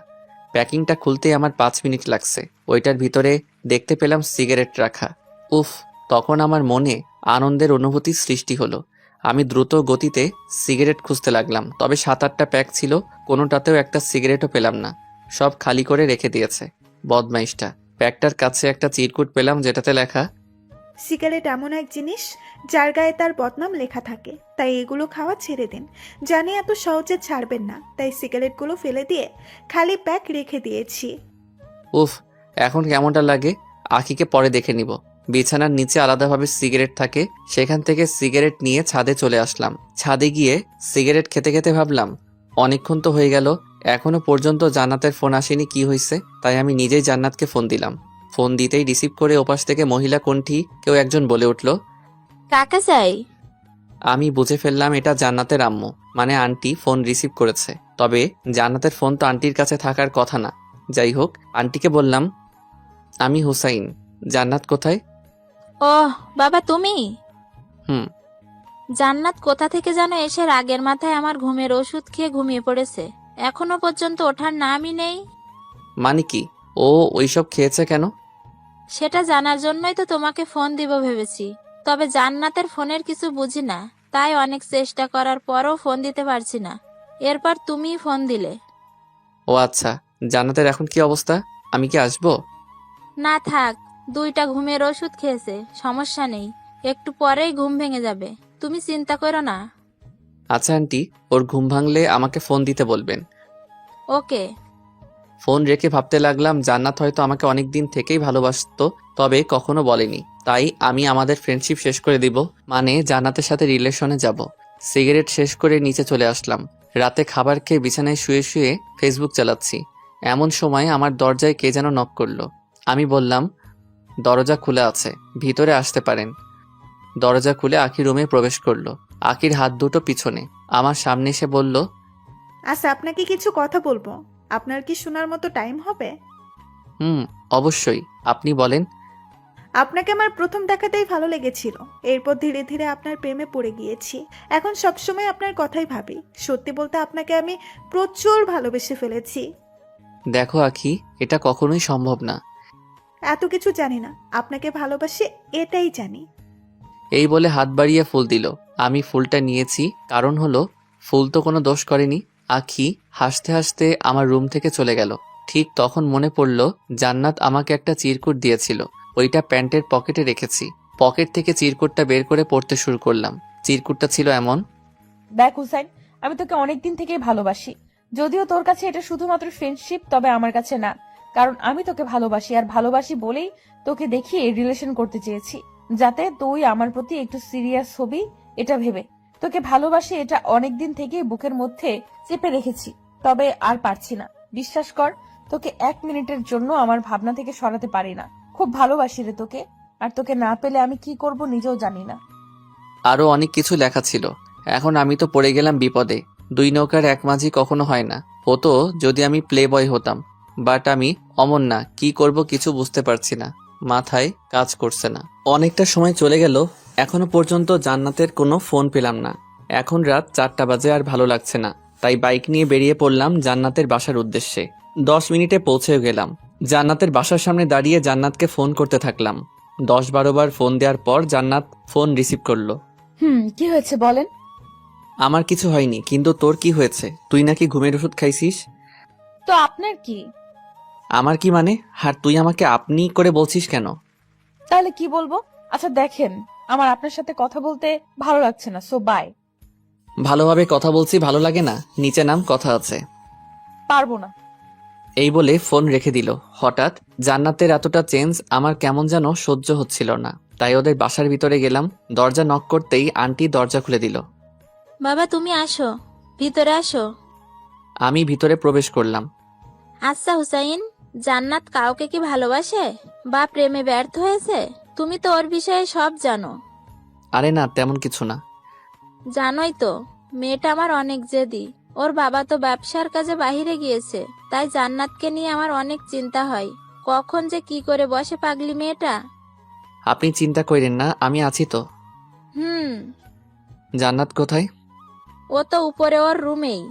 প্যাকিংটা খুলতে আমার 5 মিনিট লাগছে। ওইটার ভিতরে দেখতে পেলাম সিগারেট রাখা। উফ, তখন আমার মনে আনন্দের অনুভূতি সৃষ্টি হলো। আমি দ্রুত গতিতে সিগারেট খুঁজতে লাগলাম। তবে 7-8টা প্যাক ছিল, কোনোটাতেও একটা সিগারেটও পেলাম না। সব খালি করে রেখে দিয়েছে বদমাইশটা। প্যাকটার কাছে একটা চিরকুট পেলাম, যেটাতে লেখা, সিগারেট এমন এক জিনিস যার গায়ে তার বদনাম লেখা থাকে, তাই এগুলো খাওয়া ছেড়ে দিন। জানি এত সহজে ছাড়বেন না, তাই সিগারেটগুলো ফেলে দিয়ে খালি প্যাক রেখে দিয়েছি। উফ, এখন কেমনটা লাগে? আখিকে পরে দেখে নিব। বিছানার নিচে আলাদাভাবে সিগারেট থাকে, সেখান থেকে সিগারেট নিয়ে ছাদে চলে আসলাম। ছাদে গিয়ে সিগারেট খেতে খেতে ভাবলাম, অনেকক্ষণ তো হয়ে গেল, এখনো পর্যন্ত জান্নাতের ফোন আসেনি, কি হয়েছে? তাই আমি নিজেই জান্নাতকে ফোন দিলাম। ফোন দিতেই রিসিভ করে ওপাশ থেকে মহিলা কণ্ঠী কেউ একজন বলে উঠল। কাকে চাই? আমি বুঝে ফেললাম এটা জান্নাতের আম্মু, মানে আন্টি ফোন রিসিভ করেছে। তবে জান্নাতের ফোন তো আন্টির কাছে থাকার কথা না। যাই হোক, আন্টিকে বললাম, আমি হুসাইন, জান্নাত কোথায়? ওহ বাবা, তুমি? হুম। জান্নাত কোথা থেকে যেন এসে রাগের মাথায় আমার ঘুমের ওষুধ খেয়ে ঘুমিয়ে পড়েছে, এখনো পর্যন্ত ওঠার নামই নেই। মানে কি, ও ওইসব খেয়েছে কেন? সেটা জানার জন্যই তো তোমাকে ফোন দিব ভেবেছি। তবে জান্নাতের ফোনের কিছু বুঝি না, তাই অনেক চেষ্টা করার পরও ফোন দিতে পারছি না। এরপর তুমিই ফোন দিলে। ও আচ্ছা, জান্নাতের এখন কি অবস্থা? আমি কি আসবো? না থাক, 2টা ঘুমের ওষুধ খেয়েছে, সমস্যা নেই, একটু পরেই ঘুম ভেঙে যাবে, তুমি চিন্তা করো না। আচ্ছা আন্টি, ওর ঘুম ভাঙলে আমাকে ফোন দিতে বলবেন। ওকে। ফোন রেখে ভাবতে লাগলাম, জান্নাত হয়তো আমাকে অনেক দিন থেকেই ভালোবাসতো, তবে কখনো বলেনি। তাই আমি আমাদের ফ্রেন্ডশিপ শেষ করে দিব, মানে জান্নাতের সাথে রিলেশনে যাব। সিগারেট শেষ করে নিচে চলে আসলাম। রাতে খাবার খেয়ে বিছানায় শুয়ে শুয়ে ফেসবুক চালাচ্ছি। এমন সময় আমার দরজায় কে যেন নক করলো। আমি বললাম, দরজা খোলা আছে, ভিতরে আসতে পারেন। দরজা খুলে আখির রুমে প্রবেশ করলো। আখির হাত দুটো পিছনে, আমার সামনে এসে বলল, আচ্ছা, আপনাকে কিছু কথা বলবো, আপনার কি শোনার মতো টাইম হবে? অবশ্যই, আপনি বলেন। আপনাকে আমার প্রথম দেখাতেই ভালো লেগেছিল, এরপর ধীরে ধীরে আপনার প্রেমে পড়ে গিয়েছি। এখন সবসময় আপনার কথাই ভাবি। সত্যি বলতে আপনাকে আমি প্রচুর ভালোবেসে ফেলেছি। দেখো আখি, এটা কখনোই সম্ভব না। এত কিছু জানি না, আপনাকে ভালোবাসি এটাই জানি। এই বলে হাত বাড়িয়ে ফুল দিল। আমি ফুলটা নিয়েছি, কারণ হলো ফুল তো কোনো দোষ করেনি। আখি হাসতে হাসতে আমার রুম থেকে চলে গেল। ঠিক তখন মনে পড়ল, জান্নাত আমাকে একটা চিরকুট দিয়েছিল, ওইটা প্যান্টের পকেটে রেখেছি। পকেট থেকে চিরকুটটা বের করে পড়তে শুরু করলাম। চিরকুটটা ছিল এমন, দেখ হুসাইন, আমি তোকে অনেকদিন থেকেই ভালোবাসি। যদিও তোর কাছে এটা শুধুমাত্র ফ্রেন্ডশিপ, তবে আমার কাছে না। কারণ আমি তোকে ভালোবাসি, আর ভালোবাসি বলেই তোকে দেখিয়ে রিলেশন করতে চেয়েছি, যাতে তুই আমার প্রতি একটু সিরিয়াস হবি, এটা ভেবে। তোকে ভালোবাসি এটা অনেকদিন থেকেই বুকের মধ্যে চেপে রেখেছি, তবে আর পারছি না। বিশ্বাস কর, তোকে 1 মিনিটের জন্য আমার ভাবনা থেকে সরাতে পারি না। খুব ভালোবাসি রে তোকে, আর তোকে না পেলে আমি কি করব নিজেও জানি না। আরও অনেক কিছু লেখা ছিল। এখন আমি তো পড়ে গেলাম বিপদে। 2 নৌকার এক মাঝি কখনো হয় না। হতো যদি আমি প্লে বয় হতাম, বাট আমি অমন না, কি করব কিছু বুঝতে পারছি না, মাথায় কাজ করছে না। অনেকটা সময় চলে গেল, এখনো পর্যন্ত জান্নাতের কোনো ফোন পেলাম না। এখন রাত 4টা বাজে, আর ভালো লাগছে না, তাই বাইক নিয়ে বেরিয়ে পড়লাম জান্নাতের বাসার উদ্দেশ্যে। 10 মিনিটে পৌঁছেও গেলাম। জান্নাতের বাসার সামনে দাঁড়িয়ে জান্নাতকে ফোন করতে থাকলাম। 10-12 বার ফোন দেওয়ার পর জান্নাত ফোন রিসিভ করলো। কি হয়েছে বলেন? আমার কিছু হয়নি, কিন্তু তোর কি হয়েছে? তুই নাকি ঘুমের ওষুধ খাইছিস। তো আপনার কি? আমার কি মানে? আর তুই আমাকে আপনি করে বলছিস কেন? তাহলে কি বলবো? আচ্ছা দেখেন, আমার আপনার সাথে কথা বলতে ভালো লাগছে না, সো বাই। ভালোভাবে কথা বলছি, ভালো লাগে না? নিচে নাম, কথা আছে। পারবো না। এই বলে ফোন রেখে দিল। হঠাৎ জান্নাতের এতটা চেঞ্জ আমার কেমন যেন সহ্য হচ্ছিল না, তাই ওদের বাসার ভিতরে গেলাম। দরজা নক করতেই আন্টি দরজা খুলে দিল। বাবা তুমি আসো, ভিতরে আসো। আমি ভিতরে প্রবেশ করলাম। আচ্ছা হুসাইন, জান্নাত কাউকে কি ভালোবাসে বা প্রেমে ব্যর্থ হয়েছে? তুমি তো ওর বিষয়ে সব জানো। আরে না, তেমন কিছু না। জানোই তো, মেয়েটা আমার অনেক জেদি। ওর বাবা তো ব্যবসার কাজে বাইরে গিয়েছে, তাই জান্নাতকে নিয়ে আমার অনেক চিন্তা হয়। কখন যে কি করে বসে পাগলি মেয়েটা। আপনি চিন্তা করেন না, আমি আছি তো। হুম। জান্নাত কোথায়? ও তো উপরে ওর রুমেই।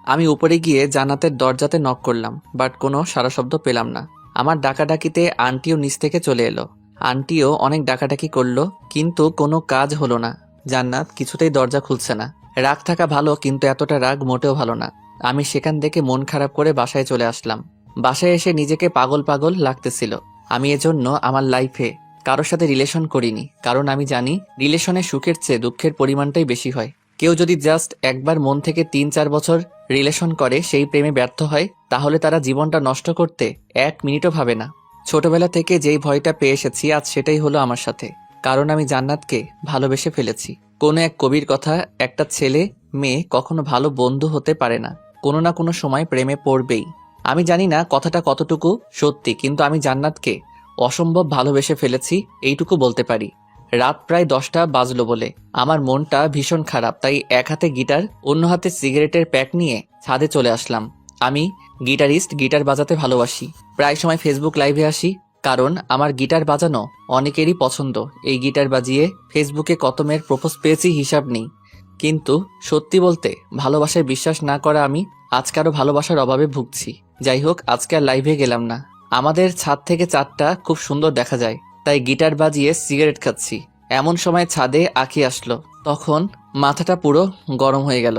আমি উপরে গিয়ে জান্নাতের দরজাতে নক করলাম, বাট কোনো সাড়া শব্দ পেলাম না। আমার ডাকাডাকিতে আন্টিও নিচ থেকে চলে এলো। আন্টিও অনেক ডাকাডাকি করলো, কিন্তু কোনো কাজ হলো না। জান্নাত কিছুতেই দরজা খুলছে না। রাগ থাকা ভালো, কিন্তু এতটা রাগ মোটেও ভালো না। আমি সেখান থেকে মন খারাপ করে বাসায় চলে আসলাম। বাসায় এসে নিজেকে পাগল পাগল লাগতেছিল। আমি এজন্য আমার লাইফে কারোর সাথে রিলেশন করিনি, কারণ আমি জানি রিলেশনে সুখের চেয়ে দুঃখের পরিমাণটাই বেশি হয়। কেউ যদি জাস্ট একবার মন থেকে 3-4 বছর রিলেশন করে, সেই প্রেমে ব্যর্থ হয়, তাহলে তারা জীবনটা নষ্ট করতে 1 মিনিটও ভাবে না। ছোটবেলা থেকে যেই ভয়টা পেয়ে এসেছি, আজ সেটাই হলো আমার সাথে, কারণ আমি জান্নাতকে ভালোবেসে ফেলেছি। কোনো এক কবির কথা, একটা ছেলে মেয়ে কখনো ভালো বন্ধু হতে পারে না, কোনো না কোনো সময় প্রেমে পড়বেই। আমি জানি না কথাটা কতটুকু সত্যি, কিন্তু আমি জান্নাতকে অসম্ভব ভালোবেসে ফেলেছি, এইটুকু বলতে পারি। রাত প্রায় 10টা বাজলো বলে আমার মনটা ভীষণ খারাপ, তাই এক হাতে গিটার, অন্য হাতে সিগারেটের প্যাক নিয়ে ছাদে চলে আসলাম। আমি গিটারিস্ট, গিটার বাজাতে ভালোবাসি। প্রায় সময় ফেসবুক লাইভে আসি, কারণ আমার গিটার বাজানো অনেকেরই পছন্দ। এই গিটার বাজিয়ে ফেসবুকে কত মেয়ের প্রপোজ পেয়েছি হিসাব নেই। কিন্তু সত্যি বলতে, ভালোবাসায় বিশ্বাস না করা আমি আজকারও ভালোবাসার অভাবে ভুগছি। যাই হোক, আজকে আর লাইভে গেলাম না। আমাদের ছাদ থেকে চাঁদটা খুব সুন্দর দেখা যায়, তাই গিটার বাজিয়ে সিগারেট খাচ্ছি। এমন সময় ছাদে আঁখি আসলো, তখন মাথাটা পুরো গরম হয়ে গেল।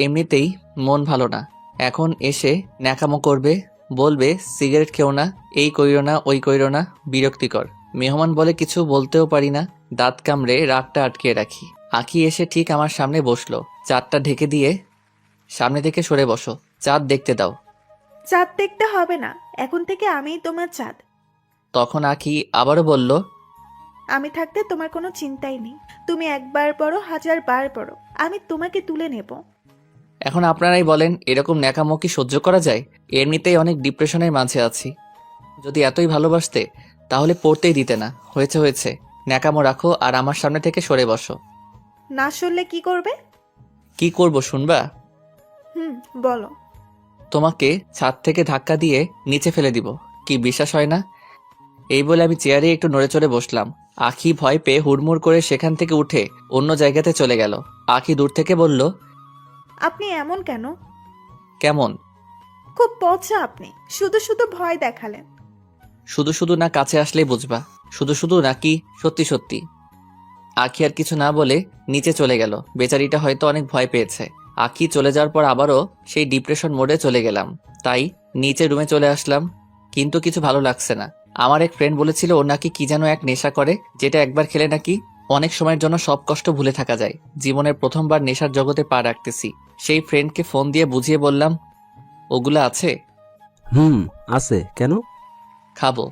এমনিতেই মন ভালো না, এখন এসে ন্যাকামো করবে, বলবে সিগারেট খেও না, এই কইরো না ওই কইরো না, বিরক্তিকর। মেহমান বলে কিছু বলতেও পারি না, দাঁত কামড়ে রাগটা আটকে রাখি। আঁখি এসে ঠিক আমার সামনে বসলো, চাঁদটা ঢেকে দিয়ে, সামনে থেকে সরে বসো, চাঁদ দেখতে দাও। চাঁদ দেখতে হবে না, এখন থেকে আমিই তোমার চাঁদ। তখন আঁখি আবারও বলল, আমি থাকতে তোমার কোনো চিন্তাই নেই। তুমি একবার পড়ো, 1000 বার পড়ো, আমি তোমাকে তুলে নেব। এখন আপনারাই বলেন, এরকম ন্যাকামো কি সহ্য করা যায়? এমনিতেই অনেক ডিপ্রেশনের মাঝে আছি। যদি এতই ভালোবাসতে, তাহলে পড়তেই দিতে না। হয়েছে হয়েছে, ন্যাকামো রাখো আর আমার সামনে থেকে সরে বসো। না শুনলে কি করবে? কি করব শুনবা? বলো। তোমাকে ছাদ থেকে ধাক্কা দিয়ে নিচে ফেলে দিব। কি বিশ্বাস হয় না? এই বলে আমি চেয়ারে একটু নড়ে চড়ে বসলাম। আখি ভয় পেয়ে হুড়মুড় করে সেখান থেকে উঠে অন্য জায়গাতে চলে গেল। আখি দূর থেকে বলল, আপনি এমন কেন? কেমন? খুব পচা আপনি, শুধু শুধু ভয় দেখালেন। শুধু শুধু না কাছে আসলেই বুঝবা, শুধু শুধু নাকি সত্যি সত্যি। আখি আর কিছু না বলে নিচে চলে গেল। বেচারিটা হয়তো অনেক ভয় পেয়েছে। আখি চলে যাওয়ার পর আবারও সেই ডিপ্রেশন মোডে চলে গেলাম, তাই নিচে রুমে চলে আসলাম। কিন্তু কিছু ভালো লাগছে না। আমার এক ফ্রেন্ড বলেছিল ও নাকি কি যেন এক নেশা করে, যেটা একবার খেলে নাকি অনেক সময়ের জন্য সব কষ্ট ভুলে থাকা যায়। জীবনের প্রথমবার নেশার জগতে পা রাখতেছি। সেই ফ্রেন্ডকে ফোন দিয়ে বুঝিয়ে বললাম, ওগুলা আছে? আছে। কেন? খাবো।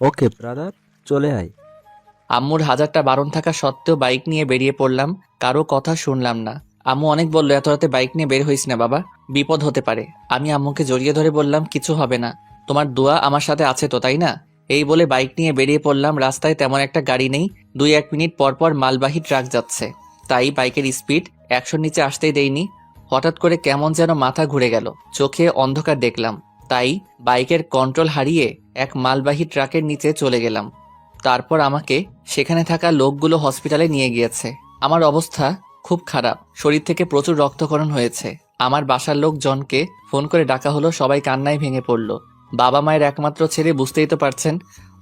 ওকে ব্রাদার, চলে আয়। আম্মুর হাজারটা বারণ থাকা সত্ত্বেও বাইক নিয়ে বেরিয়ে পড়লাম। কারো কথা শুনলাম না। আম্মু অনেক বললো, এত রাতে বাইক নিয়ে বের হইস না বাবা, বিপদ হতে পারে। আমি আম্মুকে জড়িয়ে ধরে বললাম, কিছু হবে না, তোমার দোয়া আমার সাথে আছে তো, তাই না? এই বলে বাইক নিয়ে বেরিয়ে পড়লাম। রাস্তায় তেমন একটা গাড়ি নেই। 2-1 মিনিট পর পর মালবাহী ট্রাক যাচ্ছে, তাই বাইকের স্পিড 100-র নিচে আসতেই দেইনি। হঠাৎ করে কেমন যেন মাথা ঘুরে গেল, চোখে অন্ধকার দেখলাম। তাই বাইকের কন্ট্রোল হারিয়ে এক মালবাহী ট্রাকের নিচে চলে গেলাম। তারপর আমাকে সেখানে থাকা লোকগুলো হসপিটালে নিয়ে গিয়েছে। আমার অবস্থা খুব খারাপ, শরীর থেকে প্রচুর রক্তক্ষরণ হয়েছে। আমার বাসার লোকজনকে ফোন করে ডাকা হলো, সবাই কান্নায় ভেঙে পড়ল। বাবা মায়ের একমাত্র ছেলে, বুঝতেই তো পারছেন।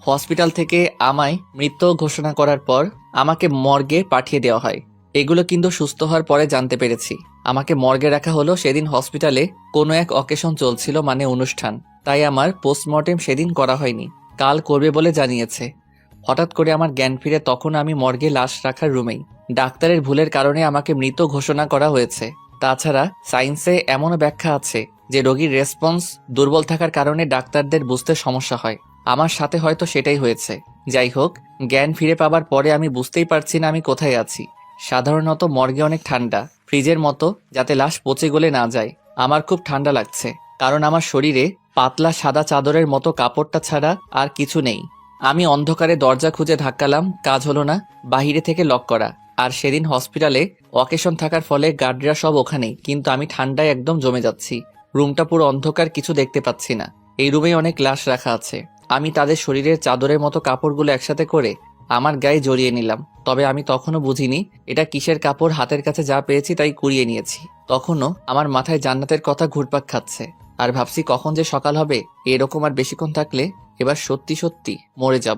হসপিটাল থেকে আমায় মৃত ঘোষণা করার পর আমাকে মর্গে পাঠিয়ে দেওয়া হয়। এগুলো কিন্তু সুস্থ হওয়ার পরে জানতে পেরেছি। আমাকে মর্গে রাখা হলো। সেদিন হসপিটালে কোনো এক অকেশন চলছিল, মানে অনুষ্ঠান, তাই আমার পোস্টমর্টেম সেদিন করা হয়নি, কাল করবে বলে জানিয়েছে। হঠাৎ করে আমার জ্ঞান ফিরে, তখন আমি মর্গে লাশ রাখার রুমেই। ডাক্তারের ভুলের কারণে আমাকে মৃত ঘোষণা করা হয়েছে। তাছাড়া সায়েন্সে এমনও ব্যাখ্যা আছে যে রোগীর রেসপন্স দুর্বল থাকার কারণে ডাক্তারদের বুঝতে সমস্যা হয়। আমার সাথে হয়তো সেটাই হয়েছে। যাই হোক, জ্ঞান ফিরে পাবার পরে আমি বুঝতেই পারছি না আমি কোথায় আছি। সাধারণত মর্গে অনেক ঠান্ডা, ফ্রিজের মতো, যাতে লাশ পচে গলে না যায়। আমার খুব ঠান্ডা লাগছে, কারণ আমার শরীরে পাতলা সাদা চাদরের মতো কাপড়টা ছাড়া আর কিছু নেই। আমি অন্ধকারে দরজা খুঁজে ধাক্কালাম, কাজ হলো না, বাহিরে থেকে লক করা। আর সেদিন হসপিটালে অকেশন থাকার ফলে গার্ডরা সব ওখানেই, কিন্তু আমি ঠান্ডায় একদম জমে যাচ্ছি। রুমটা পুরো অন্ধকার, কিছু দেখতে পাচ্ছি না। এই রুমে অনেক লাশ রাখা আছে। আমি তাদের শরীরের চাদরের মতো কাপড়গুলো একসাথে করে আমার গায়ে জড়িয়ে নিলাম। তবে আমি তখনও বুঝিনি এটা কিসের কাপড়, হাতের কাছে যা পেয়েছি তাই কুড়িয়ে নিয়েছি। তখনও আমার মাথায় জান্নাতের কথা ঘুরপাক খাচ্ছে, আর ভাবছি কখন যে সকাল হবে। এরকম আর বেশিক্ষণ থাকলে এবার সত্যি সত্যি মরে যাব।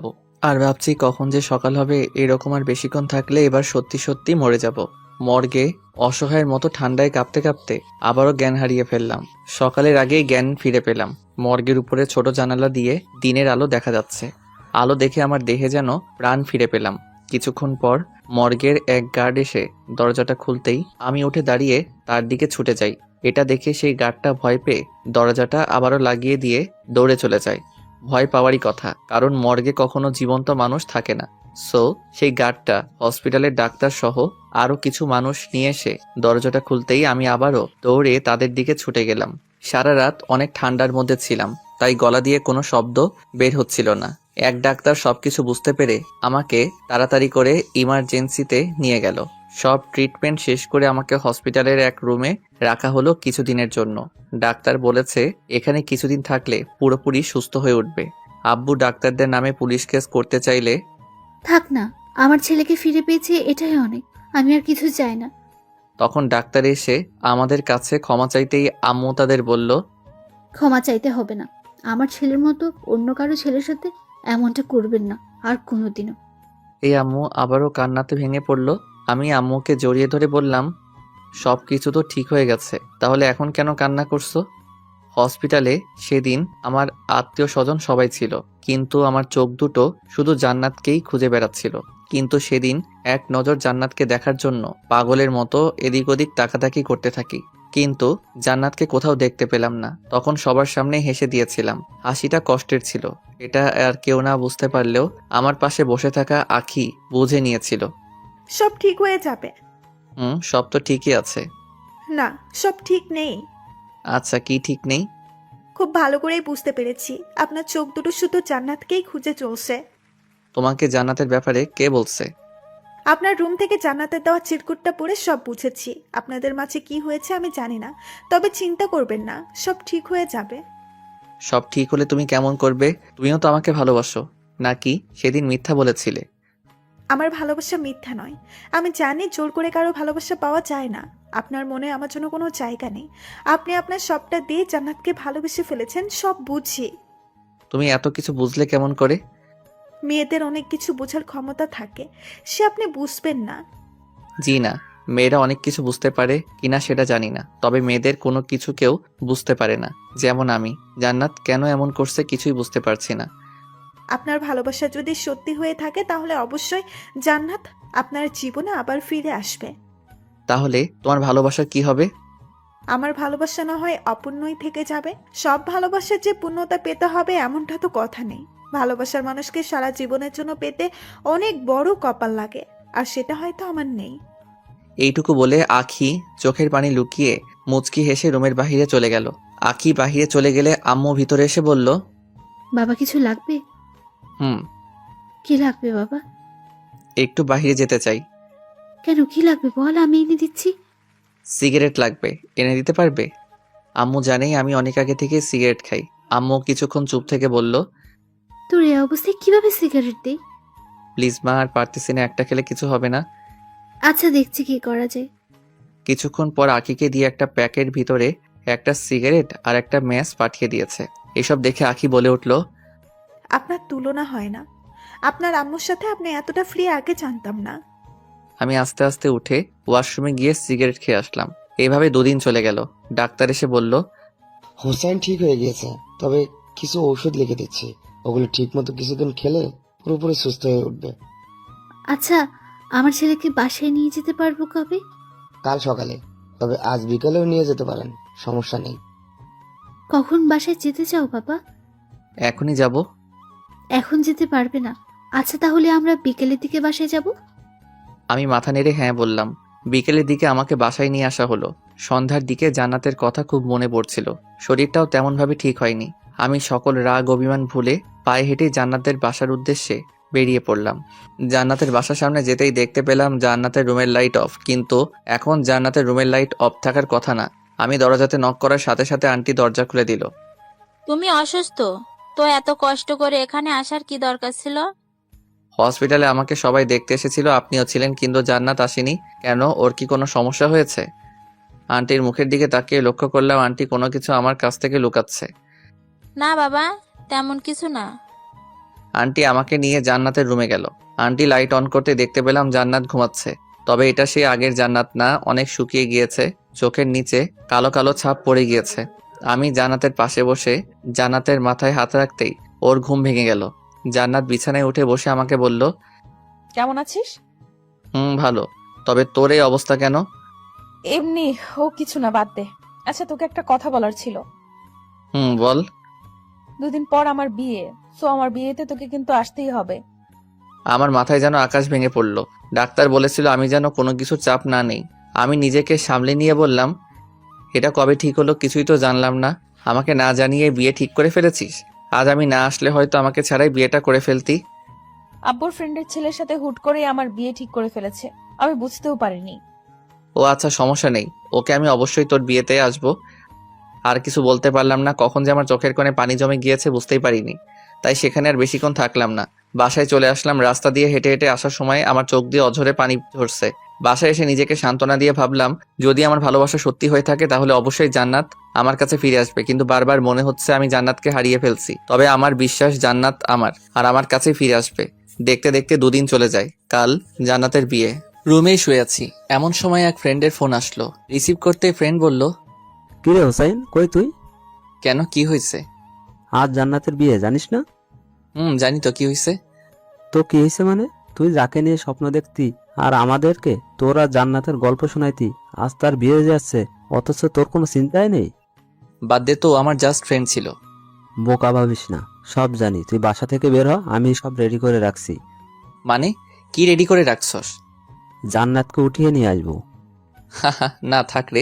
মরে যাব। মর্গে অসহায়ের মতো ঠান্ডায় কাঁপতে কাঁপতে আবারও জ্ঞান হারিয়ে ফেললাম। সকালের আগেই জ্ঞান ফিরে পেলাম। মর্গের উপরে ছোট জানালা দিয়ে দিনের আলো দেখা যাচ্ছে। আলো দেখে আমার দেহে যেন প্রাণ ফিরে পেলাম। কিছুক্ষণ পর মর্গের এক গার্ড এসে দরজাটা খুলতেই আমি উঠে দাঁড়িয়ে তার দিকে ছুটে যাই। এটা দেখে সেই গার্ডটা ভয় পেয়ে দরজাটা আবারও লাগিয়ে দিয়ে দৌড়ে চলে যায়। ভয় পাওয়ারই কথা, কারণ মর্গে কখনো জীবন্ত মানুষ থাকে না। সো সেই গার্ডটা হসপিটালের ডাক্তার সহ আরো কিছু মানুষ নিয়ে এসে দরজাটা খুলতেই আমি আবারও দৌড়ে তাদের দিকে ছুটে গেলাম। সারা রাত অনেক ঠান্ডার মধ্যে ছিলাম, তাই গলা দিয়ে কোনো শব্দ বের হচ্ছিল না। এক ডাক্তার সবকিছু বুঝতে পেরে আমাকে তাড়াতাড়ি করে ইমার্জেন্সিতে নিয়ে গেল। সব ট্রিটমেন্ট শেষ করে আমাকে হসপিটালের এক রুমে রাখা হলো কিছুদিনের জন্য। ডাক্তার বলেছে এখানে কিছুদিন থাকলে পুরোপুরি সুস্থ হয়ে উঠবে। আব্বু ডাক্তারদের নামে পুলিশ কেস করতে চাইলে, থাক না, আমার ছেলেকে ফিরে পেয়েছি, এটাই অনেক। আমি আর কিছু চাই না। তখন ডাক্তার এসে আমাদের কাছে ক্ষমা চাইতেই আম্মু তাদের বলল, ক্ষমা চাইতে হবে না। আমার ছেলের মতো অন্য কারো ছেলের সাথে এমনটা করবেন না আর কোনোদিনও। এই আম্মু আবারও কান্নাতে ভেঙে পড়ল। আমি আম্মুকে জড়িয়ে ধরে বললাম, সব কিছু তো ঠিক হয়ে গেছে, তাহলে এখন কেন কান্না করছো? হসপিটালে সেদিন আমার আত্মীয় স্বজন সবাই ছিল, কিন্তু আমার চোখ দুটো শুধু জান্নাতকেই খুঁজে বেড়াচ্ছিল। কিন্তু সেদিন এক নজর জান্নাতকে দেখার জন্য পাগলের মতো এদিক ওদিক তাকাতাকি করতে থাকি, কিন্তু জান্নাতকে কোথাও দেখতে পেলাম না। তখন সবার সামনে হেসে দিয়েছিলাম। হাসিটা কষ্টের ছিল, এটা আর কেউ না বুঝতে পারলেও আমার পাশে বসে থাকা আখি বুঝে নিয়েছিল। সব ঠিক হয়ে যাবে। সব তো ঠিকই আছে। না, সব ঠিক নেই। আচ্ছা, কি ঠিক নেই? খুব ভালো করেই বুঝতে পেরেছি, আপনার চোখ দুটো শুধু জান্নাতকেই খুঁজে চলছে। তোমাকে জান্নাতের ব্যাপারে কে বলছে? আপনার রুম থেকে জান্নাতের দেওয়া চিরকুটটা পড়ে সব বুঝেছি। আপনাদের মাঝে কি হয়েছে আমি জানি না, তবে চিন্তা করবেন না, সব ঠিক হয়ে যাবে। সব ঠিক হলে তুমি কেমন করবে? তুমিও তো আমাকে ভালোবাসো, নাকি সেদিন মিথ্যা বলেছিলে? আমার ভালোবাসা মিথ্যা নয়। আমি জানি জোর করে কারো ভালোবাসা পাওয়া যায় না। আপনার মনে আমার জন্য কোনো জায়গা নেই। আপনি আপনার সবটা দিয়ে জান্নাতকে ভালোবেসে ফেলেছেন, সব বুঝি। তুমি এত কিছু বুঝলে কেমন করে? মেয়েদের অনেক কিছু বোঝার ক্ষমতা থাকে, সে আপনি বুঝবেন না। জি না, মেয়েরা অনেক কিছু বুঝতে পারে কিনা সেটা জানি না, তবে মেয়েদের কোনো কিছু কেউ বুঝতে পারে না। যেমন আমি। জান্নাত কেন এমন করছে কিছুই বুঝতে পারছি না। আপনার ভালোবাসা যদি সত্যি হয়ে থাকে তাহলে অবশ্যই জান্নাত আপনার জীবনে আবার ফিরে আসবে। তাহলে তোমার ভালোবাসার কি হবে? আমার ভালোবাসা না হয় অপূর্ণই থেকে যাবে। সব ভালোবাসার যে পূর্ণতা পেতে হবে এমনটা তো কথা নেই। ভালোবাসার মানুষকে সারা জীবনের জন্য পেতে অনেক বড় কপাল লাগে, আর সেটা হয়তো আমার নেই। এইটুকু বলে আখি চোখের পানি লুকিয়ে মুচকি হেসে রুমের বাহিরে চলে গেল। আখি বাহিরে চলে গেলে আম্মু ভিতরে এসে বলল, বাবা, কিছু লাগবে? হুম, কি লাগবে বাবা? একটু বাহিরে যেতে চাই। কেন, কি লাগবে বল, আমি এনে দিচ্ছি। সিগারেট লাগবে, এনে দিতে পারবে? আম্মু জানেই আমি অনেক আগে থেকে সিগারেট খাই, আম্মু কিছুক্ষণ চুপ থেকে বলল, তোর এই অবস্থায় কিভাবে সিগারেট দিই? প্লিজ মা, আর পারতেছি না, একটা খেলে কিছু হবে না। আচ্ছা, দেখছি কি করা যায়। কিছুক্ষণ পর আখিকে দিয়ে একটা প্যাকের ভিতরে একটা সিগারেট আর একটা ম্যাচ পাঠিয়ে দিয়েছে। এসব দেখে আখি বলে উঠল, আপনার তুলনা হয় না। আপনার আম্মুর সাথে আপনি এতটা ফ্রি আগে জানতাম না। আমি আস্তে আস্তে উঠে ওয়াশরুমে গিয়ে সিগারেট খেয়ে আসলাম। এইভাবে 2 দিন চলে গেল। ডাক্তার এসে বলল, হোসাইন ঠিক হয়ে গিয়েছে, তবে কিছু ঔষধ লিখে দিচ্ছি, ওগুলো ঠিক মতো কিছুদিন খেলে পুরোপুরি সুস্থ হয়ে উঠবে। আচ্ছা, আমার ছেলেকে বাসায় নিয়ে যেতে পারবো কবে? কাল সকালে, তবে আজ বিকালেও নিয়ে যেতে পারেন, সমস্যা নেই। কখন বাসায় যেতে চাও বাবা? এখনই যাব। এখন যেতে পারবে না। আচ্ছা, তাহলে আমরা বিকেলের দিকে বাসায় যাব। আমি মাথা নেড়ে হ্যাঁ বললাম। বিকেলের দিকে আমাকে বাসায় নিয়ে আসা হলো। সন্ধ্যার দিকে জান্নাতের কথা খুব মনে পড়ছিল। শরীরটাও তেমনভাবে ঠিক হয়নি। আমি সকল রাগ অভিমান ভুলে পায়ে হেঁটে জান্নাতের বাসার উদ্দেশ্যে বেরিয়ে পড়লাম। জান্নাতের বাসার সামনে যেতেই দেখতে পেলাম জান্নাতের রুমের লাইট অফ, কিন্তু এখন জান্নাতের রুমের লাইট অফ থাকার কথা না। আমি দরজাতে নক করার সাথে সাথে আন্টি দরজা খুলে দিল। তুমি অসুস্থ, তো এত কষ্ট করে এখানে আসার কি দরকার ছিল? হসপিটালে আমাকে সবাই দেখতে এসেছিল, আপনিও ছিলেন, কিন্তু জান্নাত আসেনি কেন? ওর কি কোনো সমস্যা হয়েছে? আন্টির মুখের দিকে তাকিয়ে লক্ষ্য করলাম আন্টি কোনো কিছু আমার কাছ থেকে লুকাচ্ছে। না বাবা, তেমন কিছু না। আন্টি আমাকে নিয়ে জান্নাতের রুমে গেল। আন্টি লাইট অন করতে দেখতে পেলাম জান্নাত ঘুমাচ্ছে। তবে এটা সে আগের জান্নাত না, অনেক শুকিয়ে গিয়েছে। চোখের নিচে কালো কালো ছাপ পড়ে গিয়েছে। আমি জান্নাতের পাশে বসে জান্নাতের মাথায় হাত রাখতেই ওর ঘুম ভেঙে গেল। জান্নাত বিছানায় উঠে বসে আমাকে বলল, কেমন আছিস? ভালো। তবে তোর এই অবস্থা কেন? এমনি, ও কিছু না, বাদ দে। আচ্ছা, তোকে একটা কথা বলার ছিল। বল। 2 দিন পর আমার বিয়ে, সো আমার বিয়েতে তোকে কিন্তু আসতেই হবে। আমার মাথায় যেন আকাশ ভেঙে পড়ল। ডাক্তার বলেছিল আমি যেন কোনো কিছু চাপ না নেই। আমি নিজেকে সামলে নিয়ে বললাম, এটা কবে ঠিক হলো কিছুই তো জানলাম না। আমাকে না জানিয়ে বিয়ে ঠিক করে ফেলেছিস। আজ আমি না আসলে হয়তো আমাকে ছাড়াই বিয়েটা করে ফেলতি। আব্বুর ফ্রেন্ডের ছেলের সাথে হুট করে আমার বিয়ে ঠিক করে ফেলেছে, আমি বুঝতেও পারিনি। ও আচ্ছা, সমস্যা নেই, ওকে আমি অবশ্যই তোর বিয়েতে আসবো। আর কিছু বলতে পারলাম না, কখন যে আমার চোখের কোণে পানি জমে গিয়েছে বুঝতেই পারিনি। তাই সেখানে আর বেশিক্ষণ থাকলাম না, বাসায় চলে আসলাম। রাস্তা দিয়ে হেঁটে হেঁটে আসার সময় আমার চোখ দিয়ে অঝরে পানি ঝরছে। বাসায় এসে নিজেকে সান্ত্বনা দিয়ে ভাবলাম, যদি আমার ভালোবাসা সত্যি হয়ে থাকে তাহলে অবশ্যই জান্নাত আমার কাছে ফিরে আসবে। কিন্তু বারবার মনে হচ্ছে আমি জান্নাতকে হারিয়ে ফেলছি। তবে আমার বিশ্বাস জান্নাত আমার আর আমার কাছেই ফিরে আসবে। দেখতে দেখতে 2 দিন চলে যায়। কাল জান্নাতের বিয়ে। রুমেই শুয়ে আছি, এমন সময় এক ফ্রেন্ডের ফোন আসলো। রিসিভ করতে ফ্রেন্ড বলল, কিরে হোসাইন, কই তুই? কেন, কি হয়েছে? আজ জান্নাতের বিয়ে, জানিস না? জানি তো, কি হয়েছে? তো কি হয়েছে মানে? তুই যাকে নিয়ে স্বপ্ন দেখতি আর আমাদেরকে তোরা জান্নাতের গল্প শোনাইতি, আজ তার বিয়ে হয়ে যাচ্ছে, অথচ তোর কোনো চিন্তাই নেই। বাদ দে তো, আমার জাস্ট ফ্রেন্ড ছিল। বোকা ভাবিস না, সব জানি। তুই বাসা থেকে বের হ, আমি সব রেডি করে রাখছি। মানে কি রেডি করে রাখছস? জান্নাতকে উঠিয়ে নিয়ে আসবো। না থাকলে,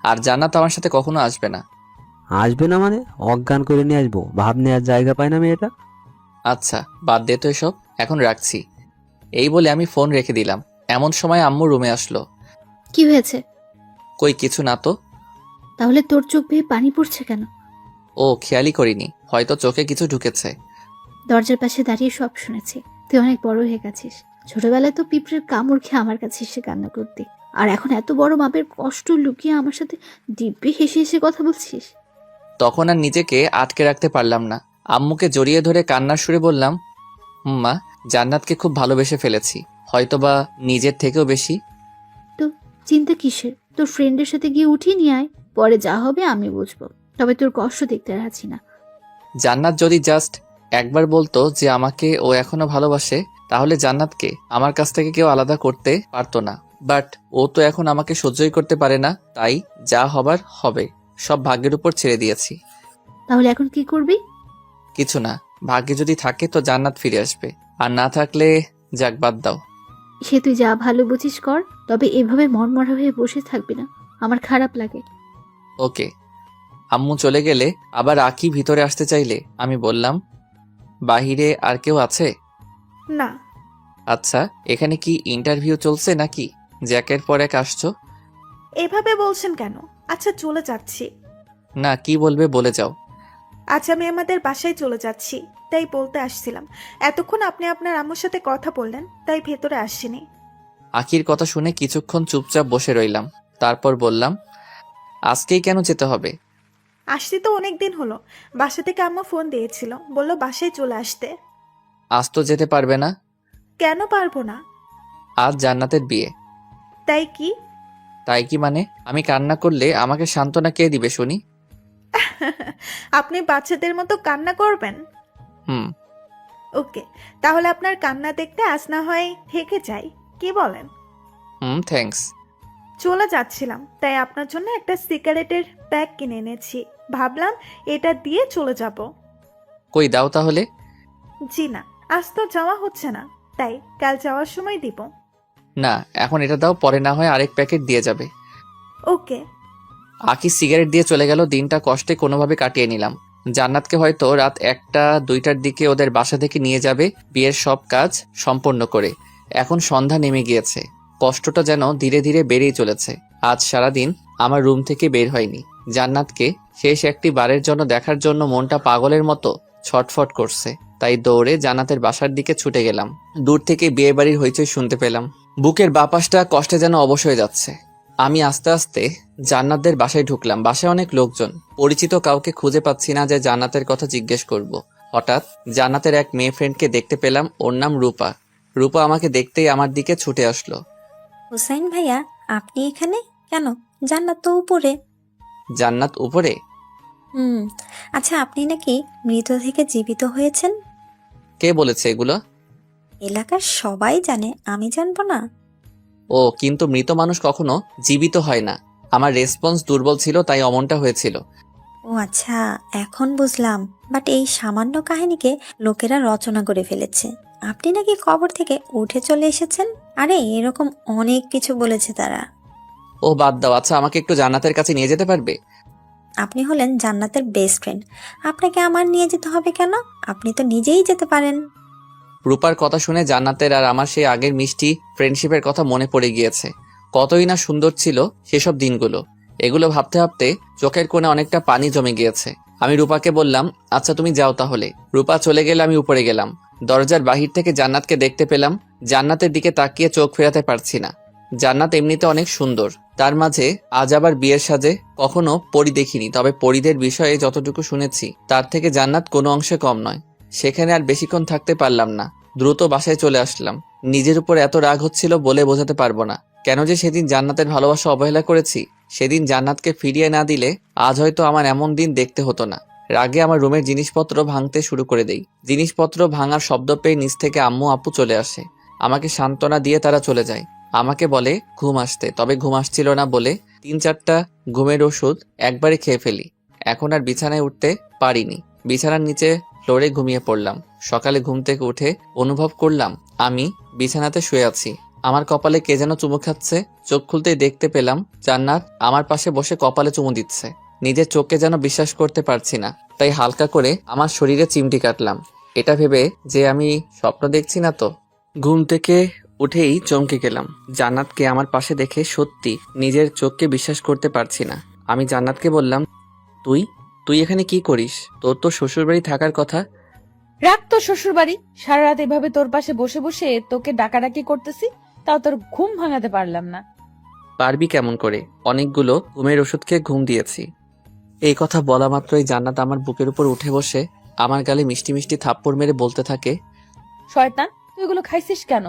আর জান্নাত আমার সাথে কখনো আসবে না। আসবে না মানে? অজ্ঞান করে নিয়ে আসবো, ভাব নেওয়ার জায়গা পাই না মেয়েটা। আচ্ছা বাদ দে তো এসব, এখন রাখছি। এই বলে আমি ফোন রেখে দিলাম। এমন সময় আম্মু রুমে আসলো। কি হয়েছে? কই কিছু না তো। তাহলে তোর চোখ বেয়ে পানি পড়ছে কেন? ও খেয়ালই করিনি, হয়তো চোখে কিছু ঢুকেছে। দরজার পাশে দাঁড়িয়ে সব শুনেছি। তুই অনেক বড় হয়ে গেছিস। ছোটবেলায় তো পিঁপড়ের কামড় খেয়ে আমার কাছে এসে কান্না করতি, আর এখন এত বড় মাপের কষ্ট লুকিয়ে আমার সাথে দিব্যি হেসে হেসে কথা বলছিস। তখন আর নিজেকে আটকে রাখতে পারলাম না। আম্মুকে জড়িয়ে ধরে কান্নার সুরে বললাম, মা, জান্নাতকে খুব ভালোবেসে ফেলেছি, হয়তোবা নিজের থেকেও বেশি। তো চিন্তা কিসের? তোর ফ্রেন্ডের সাথে গিয়ে উঠিয়ে নিয়ে আয়, পরে যা হবে আমি বুঝবো। তবে তোর কষ্ট দেখতে রাখছি না। জান্নাত যদি জাস্ট একবার বলতো যে আমাকে ও এখনো ভালোবাসে, তাহলে জান্নাতকে আমার কাছ থেকে কেউ আলাদা করতে পারতো না। বাট ও তো এখন আমাকে সহ্যই করতে পারে না, তাই যা হবার হবে, সব ভাগ্যের উপর ছেড়ে দিয়েছি। তাহলে এখন কি করবি? কিছু না, ভাগ্যে যদি থাকে তো জান্নাত ফিরে আসবে, আর না থাকলে যাক, বাদ দাও। সে তুই যা ভালো বুঝিস কর, তবে এভাবে মনমরা হয়ে বসে থাকবি না, আমার খারাপ লাগে। ওকে। আম্মু চলে গেলে আবার আঁকি ভিতরে আসতে চাইলে আমি বললাম, বাহিরে আর কেউ আছে? না। আচ্ছা, এখানে কি ইন্টারভিউ চলছে নাকি যে একের পর এক আসছো? এভাবে বলছেন কেন? আচ্ছা, চলে যাচ্ছি। না, কি বলবে বলে যাও। আজ আমি আমাদের বাসায় চলে যাচ্ছি, তাই বলতে আসছিলাম। এতক্ষণ আপনি আপনার আম্মুর সাথে কথা বললেন, তাই ভেতরে আসিনি। আখির কথা শুনে কিছুক্ষণ চুপচাপ বসে রইলাম। তারপর বললাম, আজকেই কেন যেতে হবে? আসছি তো অনেক দিন হলো। বাসা থেকে আম্মু ফোন দিয়েছিল, বলল বাসায় চলে আসতে। আজ তো যেতে পারবে না। কেন পারবো না? আজ জান্নাতের বিয়ে। তাই কি? তাই কি মানে? আমি কান্না করলে আমাকে সান্ত্বনা কে দিবে শুনি? আপনি বাচ্চাদের মতো কান্না করবেন? হুম। ওকে, তাহলে আপনার কান্না দেখতে আজ না হয় থেকে যাই, কি বলেন? থ্যাঙ্কস। চলে যাচ্ছিলাম, তাই আপনার জন্য একটা সিগারেটের প্যাক কিনে এনেছি। ভাবলাম এটা দিয়ে চলে যাব। কই দাও তাহলে। জি না, আজ তো যাওয়া হচ্ছে না, তাই কাল যাওয়ার সময় দিব। না, এখন এটা দাও, পরে না হয় আরেক প্যাকেট দিয়ে যাবে। ওকে। আখি সিগারেট দিয়ে চলে গেল। দিনটা কষ্টে কোনোভাবে কাটিয়ে নিলাম। জান্নাতকে হয়তো রাত 1টা-2টার দিকে ওদের বাসা থেকে নিয়ে যাবে বিয়ের সব কাজ সম্পন্ন করে। এখন সন্ধ্যা নেমে গিয়েছে। কষ্টটা যেন ধীরে ধীরে বেড়েই চলেছে। আজ সারাদিন আমার রুম থেকে বের হয়নি। জান্নাতকে শেষ একটি বারের জন্য দেখার জন্য মনটা পাগলের মতো ছটফট করছে। তাই দৌড়ে জান্নাতের বাসার দিকে ছুটে গেলাম। দূর থেকে বিয়ে বাড়ির হইচই শুনতে পেলাম। বুকের বাপাসটা কষ্টে যেন অবশ হয়ে যাচ্ছে। আমি আস্তে আস্তে জান্নাতদের বাসায় ঢুকলাম। বাসায় অনেক লোকজন। পরিচিত কাউকে খুঁজে পাচ্ছি না যে জান্নাতের কথা জিজ্ঞেস করব। হঠাৎ জান্নাতের এক মেয়ে ফ্রেন্ডকে দেখতে পেলাম। ওর নাম রূপা। রূপা আমাকে দেখতেই আমার দিকে ছুটে আসলো। হুসাইন ভাইয়া, আপনি এখানে কেন? জান্নাত তো উপরে। জান্নাত উপরে? হুম। আচ্ছা, আপনি নাকি মৃত থেকে জীবিত হয়েছেন? কে বলেছে এগুলো? এলাকার সবাই জানে, আমি জানবো না? ও, কিন্তু মৃত মানুষ কখনো জীবিত হয় না। আমার রেসপন্স দুর্বল ছিল, তাই অমনটা হয়েছিল। ও আচ্ছা, এখন বুঝলাম। বাট এই সামান্য কাহিনীকে লোকেরা রচনা করে ফেলেছে। আপনি নাকি কবর থেকে উঠে চলে এসেছেন। আরে এরকম অনেক কিছু বলেছে তারা। ও বাদ দাও। আচ্ছা, আমাকে একটু জান্নাতের কাছে নিয়ে যেতে পারবে? আপনি হলেন জান্নাতের বেস্ট ফ্রেন্ড, আপনাকে আমার নিয়ে যেতে হবে কেন? আপনি তো নিজেই যেতে পারেন। রূপার কথা শুনে জান্নাতের আর আমার সেই আগের মিষ্টি ফ্রেন্ডশিপের কথা মনে পড়ে গিয়েছে। কতই না সুন্দর ছিল সেসব দিনগুলো। এগুলো ভাবতে ভাবতে চোখের কোণে অনেকটা পানি জমে গিয়েছে। আমি রূপাকে বললাম, আচ্ছা তুমি যাও তাহলে। রূপা চলে গেলে আমি উপরে গেলাম। দরজার বাহির থেকে জান্নাতকে দেখতে পেলাম। জান্নাতের দিকে তাকিয়ে চোখ ফেরাতে পারছি না। জান্নাত এমনিতে অনেক সুন্দর, তার মাঝে আজ আবার বিয়ের সাজে। কখনো পরি দেখিনি, তবে পরিদের বিষয়ে যতটুকু শুনেছি তার থেকে জান্নাত কোনো অংশে কম নয়। সেখানে আর বেশিক্ষণ থাকতে পারলাম না। দ্রুত বাসায় চলে আসলাম। নিজের উপর এত রাগ হচ্ছিল বলে বোঝাতে পারবো না। কেন যে সেদিন জান্নাতের ভালোবাসা অবহেলা করেছি। সেদিন জান্নাতকে ফিরিয়ে না দিলে আজ হয়তো আমার এমন দিন দেখতে হতো না। রাগে আমার রুমের জিনিসপত্র ভাঙতে শুরু করে দেই। জিনিসপত্র ভাঙার শব্দ পেয়ে নিচ থেকে আম্মু আপু চলে আসে। আমাকে সান্ত্বনা দিয়ে তারা চলে যায়। আমাকে বলে ঘুম আসতে, তবে ঘুম আসছিল না বলে 3-4টা ঘুমের ওষুধ একবারে খেয়ে ফেলি। এখন আর বিছানায় উঠতে পারিনি। বিছানার নিচে ফ্লোরে ঘুমিয়ে পড়লাম। সকালে ঘুম থেকে উঠে অনুভব করলাম আমি বিছানাতে শুয়ে আছি। আমার কপালে কে যেন চুমু খাচ্ছে। চোখ খুলতেই দেখতে পেলাম জান্নাত আমার পাশে বসে কপালে চুমু দিচ্ছে। নিজের চোখকে যেন বিশ্বাস করতে পারছি না, তাই হালকা করে আমার শরীরে চিমটি কাটলাম, এটা ভেবে যে আমি স্বপ্ন দেখছি না তো। ঘুম থেকে উঠেই চমকে গেলাম। জান্নাতকে আমার পাশে দেখে সত্যি নিজের চোখকে বিশ্বাস করতে পারছি না। আমি জান্নাতকে বললাম, তুই তুই এখানে কি করিস? তোর তো শ্বশুরবাড়ি থাকার কথা। রাখ তোর শ্বশুর বাড়ি। সারা রাত এভাবে তোর পাশে বসে বসে তোকে ডাকাডাকি করতেছি, তাও তোর ঘুম ভাঙাতে পারলাম না। পারবি কেমন করে? অনেকগুলো ঘুমের ওষুধ খেয়ে ঘুম দিয়েছি। এই কথা বলা মাত্রই জান্নাত আমার বুকের উপর উঠে বসে আমার গালে মিষ্টি মিষ্টি থাপ্পড় মেরে বলতে থাকে, শয়তান, তুই এগুলো খাইছিস কেন?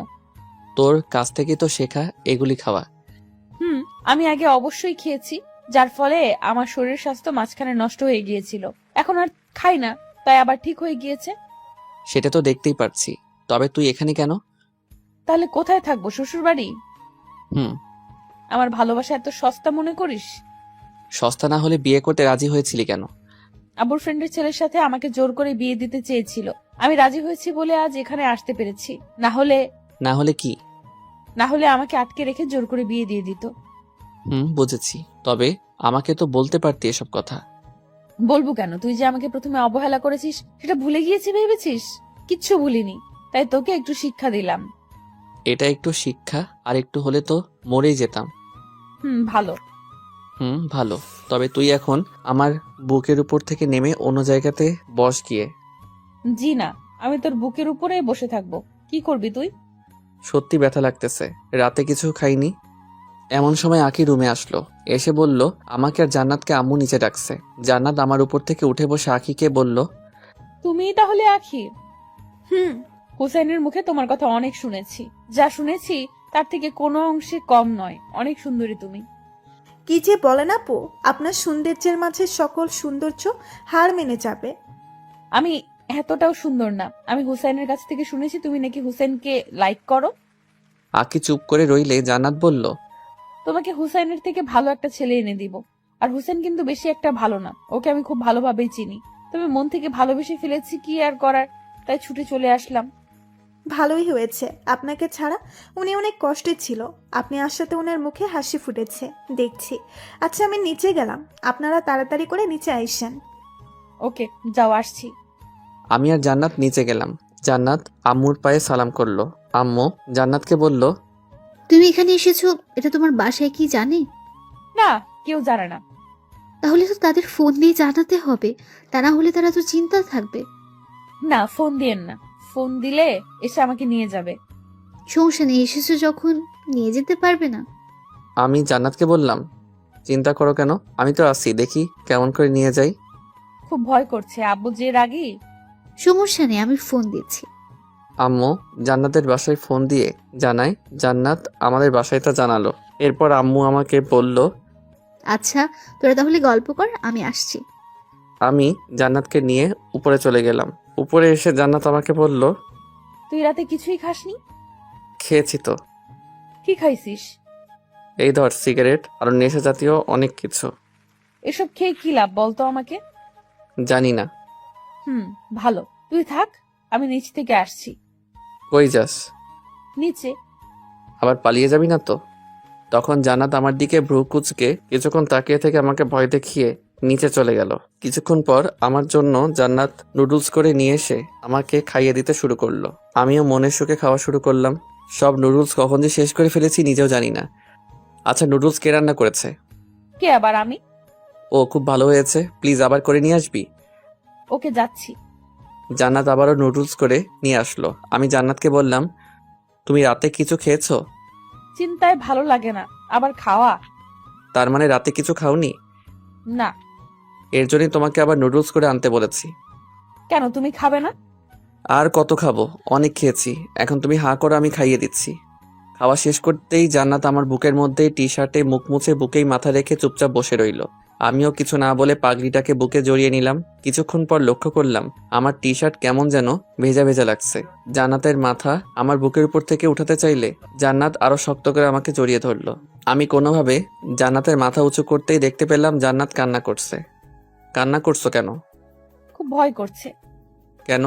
তোর কাছ থেকে তো শেখা এগুলি খাওয়া। আমি আগে অবশ্যই খেয়েছি, যার ফলে আমার শরীর স্বাস্থ্য মাঝখানে নষ্ট হয়ে গিয়েছিল। এখন আর খাই না, তাই আবার ঠিক হয়ে গিয়েছে। সেটা তো দেখতেই পারছি, তবে তুই এখানে কেন? তাহলে কোথায় থাকবো? শ্বশুর বাড়ি? হুম। আমার ভালোবাসা এত সস্তা মনে করিস? সস্তা না হলে বিয়ে করতে রাজি হয়েছিলি কেন? আবুর ফ্রেন্ডের ছেলের সাথে আমাকে জোর করে বিয়ে দিতে চেয়েছিল। আমি রাজি হয়েছি বলে আজ এখানে আসতে পেরেছি, না হলে কি? আমাকে আটকে রেখে জোর করে বিয়ে দিয়ে দিত। বুঝেছি, তবে আমাকে তো বলতে পারতি এসব কথা। বলবো কেন? তুই যে আমাকে প্রথমে অবহেলা করেছিস সেটা ভুলে গিয়েছি ভেবেছিস? কিচ্ছু ভুলিনি, তাই তোকে একটু শিক্ষা দিলাম। এটা একটু শিক্ষা, আর একটু হলে তো মরেই যেতাম। ভালো। ভালো। তবে তুই এখন আমার বুকের উপর থেকে নেমে অন্য জায়গাতে বস গিয়ে। জি না, আমি তোর বুকের উপরেই বসে থাকবো। কি করবি তুই? সত্যি ব্যথা লাগতেছে, রাতে কিছু খাইনি। এমন সময় আঁকি রুমে আসলো, এসে বলল আমাকে আর জান্নাতকে আম্মু নিচে ডাকছে। জান্নাত আমার উপর থেকে উঠে বসে আঁকিকে বলল, তুমিই তাহলে আখি? হুম। হুসাইনের মুখে তোমার কথা অনেক শুনেছি, যা শুনেছি তার থেকে কোনো অংশে কম নয়। অনেক সুন্দরী তুমি। কি যে বলেন আপু, আপনার সৌন্দর্যের মাঝে সকল সৌন্দর্য হার মেনে যাবে। আমি এতটাও সুন্দর না। আমি হুসাইনের কাছ থেকে শুনেছি তুমি নাকি হুসাইনকে লাইক করো। আঁকি চুপ করে রইলে জান্নাত বলল, তোমাকে হুসাইনের থেকে ভালো একটা ছেলে এনে দিব। আর হুসাইন কিন্তু বেশি একটা ভালো না, ওকে আমি খুব ভালোভাবেই চিনি। তবে মন থেকে ভালোবেসে ফেলেছি, কি আর করার, তাই ছুটে চলে আসলাম। ভালোই হয়েছে, আপনাকে ছাড়া উনি অনেক কষ্টে ছিল। আপনি আসাতে ওনার মুখে হাসি ফুটেছে দেখছি। আচ্ছা আমি নিচে গেলাম, আপনারা তাড়াতাড়ি করে নিচে আইসেন। ওকে, যাও, আসছি। আমি আর জান্নাত নিচে গেলাম। জান্নাত আম্মুর পায়ে সালাম করলো। আম্মু জান্নাতকে বলল, তুমি এখানে এসেছো, এটা তোমার বাসায় কি জানে? না, কেউ জানে না। তাহলে তো তাদের ফোন দিয়ে জানাতে হবে, তা না হলে তারা তো চিন্তা থাকবে। না, ফোন দিয়েন না। ফোন দিলে এসে আমাকে নিয়ে যাবে। সমস্যা নেই, এসেছো যখন নিয়ে যেতে পারবে না? আমি জান্নাতকে বললাম, চিন্তা করো কেন, আমি তো আছি, দেখি কেমন করে নিয়ে যাই। খুব ভয় করছে, আব্বু যে রাগী। সমস্যা নেই, আমি ফোন দিচ্ছি। আম্মু জান্নাতের বাসায় ফোন দিয়ে জানায়, জান্নাত আমাদের বাসায় তা জানালো। এরপর আম্মু আমাকে বলল, আচ্ছা, তোরা তাহলে গল্প কর, আমি আসছি। আমি জান্নাতকে নিয়ে উপরে চলে গেলাম। উপরে এসে জান্নাত আমাকে বলল, তুই রাতে কিছুই খাসনি? খেয়েছি তো। কি খাইছিস? এই ধর সিগারেট আর নেশা জাতীয় অনেক কিছু। এসব খেয়ে কি লাভ বলতো আমাকে? জানি না। ভালো, তুই থাক, আমি নিচ থেকে আসছি। কই যাস? নিচে। আবার পালিয়ে যাবি না তো? তখন জান্নাত আমার দিকে ভ্রু কুচকে কিছুক্ষণ তাকিয়ে থেকে আমাকে ভয় দেখিয়ে নিচে চলে গেল। কিছুক্ষণ পর আমার জন্য জান্নাত নুডলস করে নিয়ে এসে আমাকে খাইয়ে দিতে শুরু করলো। আমিও মনের সুখে খাওয়া শুরু করলাম। সব নুডলস কখন যে শেষ করে ফেলেছি নিজেও জানি না। আচ্ছা, নুডলস কে রান্না করেছে? কে আবার? আমি। ও, খুব ভালো হয়েছে, প্লিজ আবার করে নিয়ে আসবি। ওকে, যাচ্ছি। জান্নাত আবারও নুডলস করে নিয়ে আসলো। আমি জান্নাতকে বললাম, তুমি রাতে কিছু খেয়েছো? চিন্তায় ভালো লাগে না, আবার খাওয়া। তার মানে রাতে কিছু খাওনি? না। এর জন্যই তোমাকে আবার নুডলস করে আনতে বলেছি। কেন, তুমি খাবে না? আর কত খাবো, অনেক খেয়েছি। এখন তুমি হাঁ করো, আমি খাইয়ে দিচ্ছি। খাওয়া শেষ করতেই জান্নাত আমার বুকের মধ্যেই টি শার্টে মুখ মুছে বুকেই মাথা রেখে চুপচাপ বসে রইল। আমিও কিছু না বলে পাগড়িটাকে বুকে জড়িয়ে নিলাম। কিছুক্ষণ পর লক্ষ্য করলাম আমার টি শার্ট কেমন যেন ভেজা ভেজা লাগছে। জান্নাতের মাথা আমার বুকের উপর থেকে উঠাতে চাইলে জান্নাত আরো শক্ত করে আমাকে জড়িয়ে ধরলো। আমি কোনোভাবে জান্নাতের মাথা উঁচু করতেই দেখতে পেলাম জান্নাত কান্না করছে। কান্না করছো কেন? খুব ভয় করছে। কেন?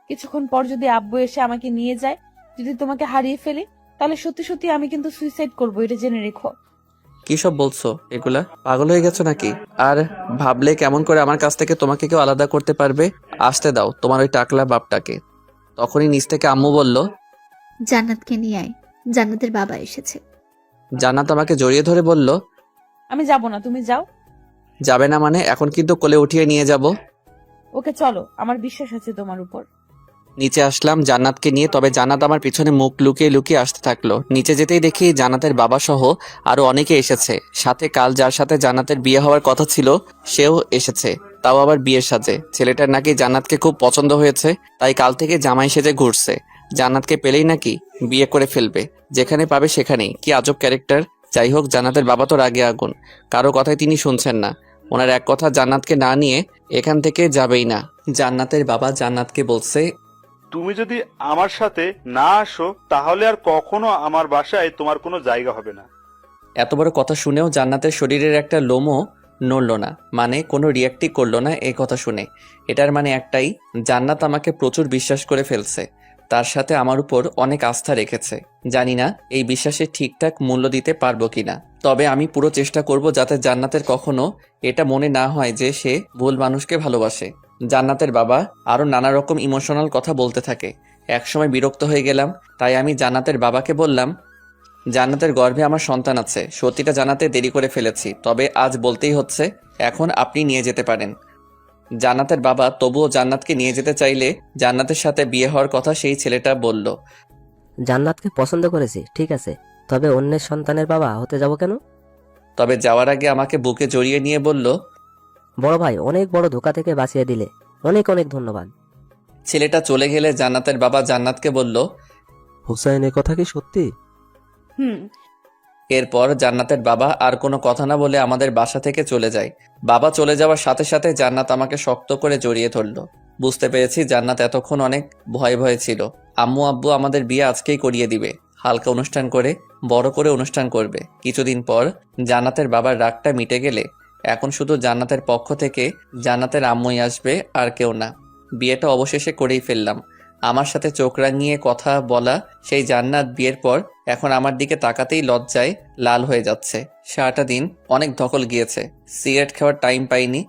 কিছুক্ষণ পর যদি আব্বু এসে আমাকে নিয়ে যায়, যদি তোমাকে হারিয়ে ফেলি, তাহলে সত্যি সত্যি আমি কিন্তু সুইসাইড করবো, এটা জেনে রেখো। কি সব বলছো এগুলা? পাগল হয়ে গেছো নাকি? আর ভাবলে কেমন করে আমার কাছ থেকে তোমাকে কেউ আলাদা করতে পারবে? আসতে দাও তোমার ওই টাকলা বাপটাকে। তখনই নিচ থেকে আম্মু বলল, জান্নাতকে নিয়ে আয়, জান্নাতের বাবা এসেছে। জান্নাত আমাকে জড়িয়ে ধরে বলল, আমি যাব না, তুমি যাও। যাবে না মানে? এখন কিন্তু কোলে উঠিয়ে নিয়ে যাব। ওকে, চলো, আমার বিশ্বাস আছে তোমার উপর। নিচে আসলাম জান্নাতকে নিয়ে, তবে জান্নাত আমার পিছনে মুখ লুকিয়ে লুকিয়ে আসতে থাকলো। নিচে যেতেই দেখি জান্নাতের বাবা সহ আরো অনেকে এসেছে। সাথে কাল যার সাথে জান্নাতের বিয়ে হওয়ার কথা ছিল সেও এসেছে, তাও আবার বিয়ের সাজে। ছেলেটার নাকি জান্নাতকে খুব পছন্দ হয়েছে, তাই কাল থেকে জামাই সেজে ঘুরছে। জান্নাতকে পেলেই নাকি বিয়ে করে ফেলবে, যেখানে পাবে সেখানেই। কি আজব ক্যারেক্টার। যাই হোক, জান্নাতের বাবা তো রাগে আগুন, কারো কথাই তিনি শুনছেন না। ওনার এক কথা জান্নাতকে না নিয়ে এখান থেকে যাবেই না। জান্নাতের বাবা জান্নাতকে বলছে, তুমি যদি আমার সাথে না আসো তাহলে আর কখনো আমার বাসায় তোমার কোনো জায়গা হবে না। এত বড় কথা শুনেও জান্নাতের শরীরের একটা লোমও নড়ল না, মানে কোনো রিয়াক্টই করলো না এই কথা শুনে। এটার মানে একটাই, জান্নাত আমাকে প্রচুর বিশ্বাস করে ফেলছে, তার সাথে আমার উপর অনেক আস্থা রেখেছে। জানি না এই বিশ্বাসের ঠিকঠাক মূল্য দিতে পারবো কিনা, তবে আমি পুরো চেষ্টা করব যাতে জান্নাতের কখনো এটা মনে না হয় যে সে ভুল মানুষকে ভালোবাসে। জান্নাতের বাবা আরো নানা রকম ইমোশনাল কথা বলতে থাকে। একসময় বিরক্ত হয়ে গেলাম, তাই আমি জান্নাতের বাবাকে বললাম, জান্নাতের গর্ভে আমার সন্তান আছে। সত্যিটা জানাতে দেরি করে ফেলেছি, তবে আজ বলতেই হচ্ছে। এখন আপনি নিয়ে যেতে পারেন। জান্নাতের বাবা তবুও জান্নাতকে নিয়ে যেতে চাইলে জান্নাতের সাথে বিয়ে হওয়ার কথা সেই ছেলেটা বলল। জান্নাতকে পছন্দ করেছি, ঠিক আছে, তবে অন্যের সন্তানের বাবা হতে যাব কেন? তবে যাওয়ার আগে আমাকে বুকে জড়িয়ে নিয়ে বলল, বড় ভাই, অনেক বড় ধোকা থেকে বাঁচিয়ে দিলে, অনেক অনেক ধন্যবাদ। ছেলেটা চলে গেলে জান্নাতের বাবা জান্নাতকে বলল। হুসাইন এ কথা কি সত্যি? হুম। এরপর জান্নাতের বাবা আর কোনো কথা না বলে আমাদের বাসা থেকে চলে যায়। বাবা চলে যাওয়ার সাথে সাথে জান্নাত আমাকে শক্ত করে জড়িয়ে ধরল। বুঝতে পেরেছি জান্নাত এতক্ষণ অনেক ভয়ে ভয়ে ছিল। আম্মু আব্বু আমাদের বিয়ে আজকেই করিয়ে দিবে, হালকা অনুষ্ঠান করে বড় করে অনুষ্ঠান করবে। কিছুদিন পর জান্নাতের বাবার রাগটা মিটে গেলে এখন শুধু জান্নাতের পক্ষ থেকে জান্নাতের আম্মুই আসবে, আর কেউ না। বিয়েটা অবশেষে করেই ফেললাম। আমার সাথে চোখ রাঙিয়ে কথা বলা সেই জান্নাত বিয়ের পর এখন আমার দিকে তাকাতেই লজ্জায় লাল হয়ে যাচ্ছে। সারাটা দিন অনেক ধকল গিয়েছে, সিগারেট খাওয়ার টাইম পাইনি।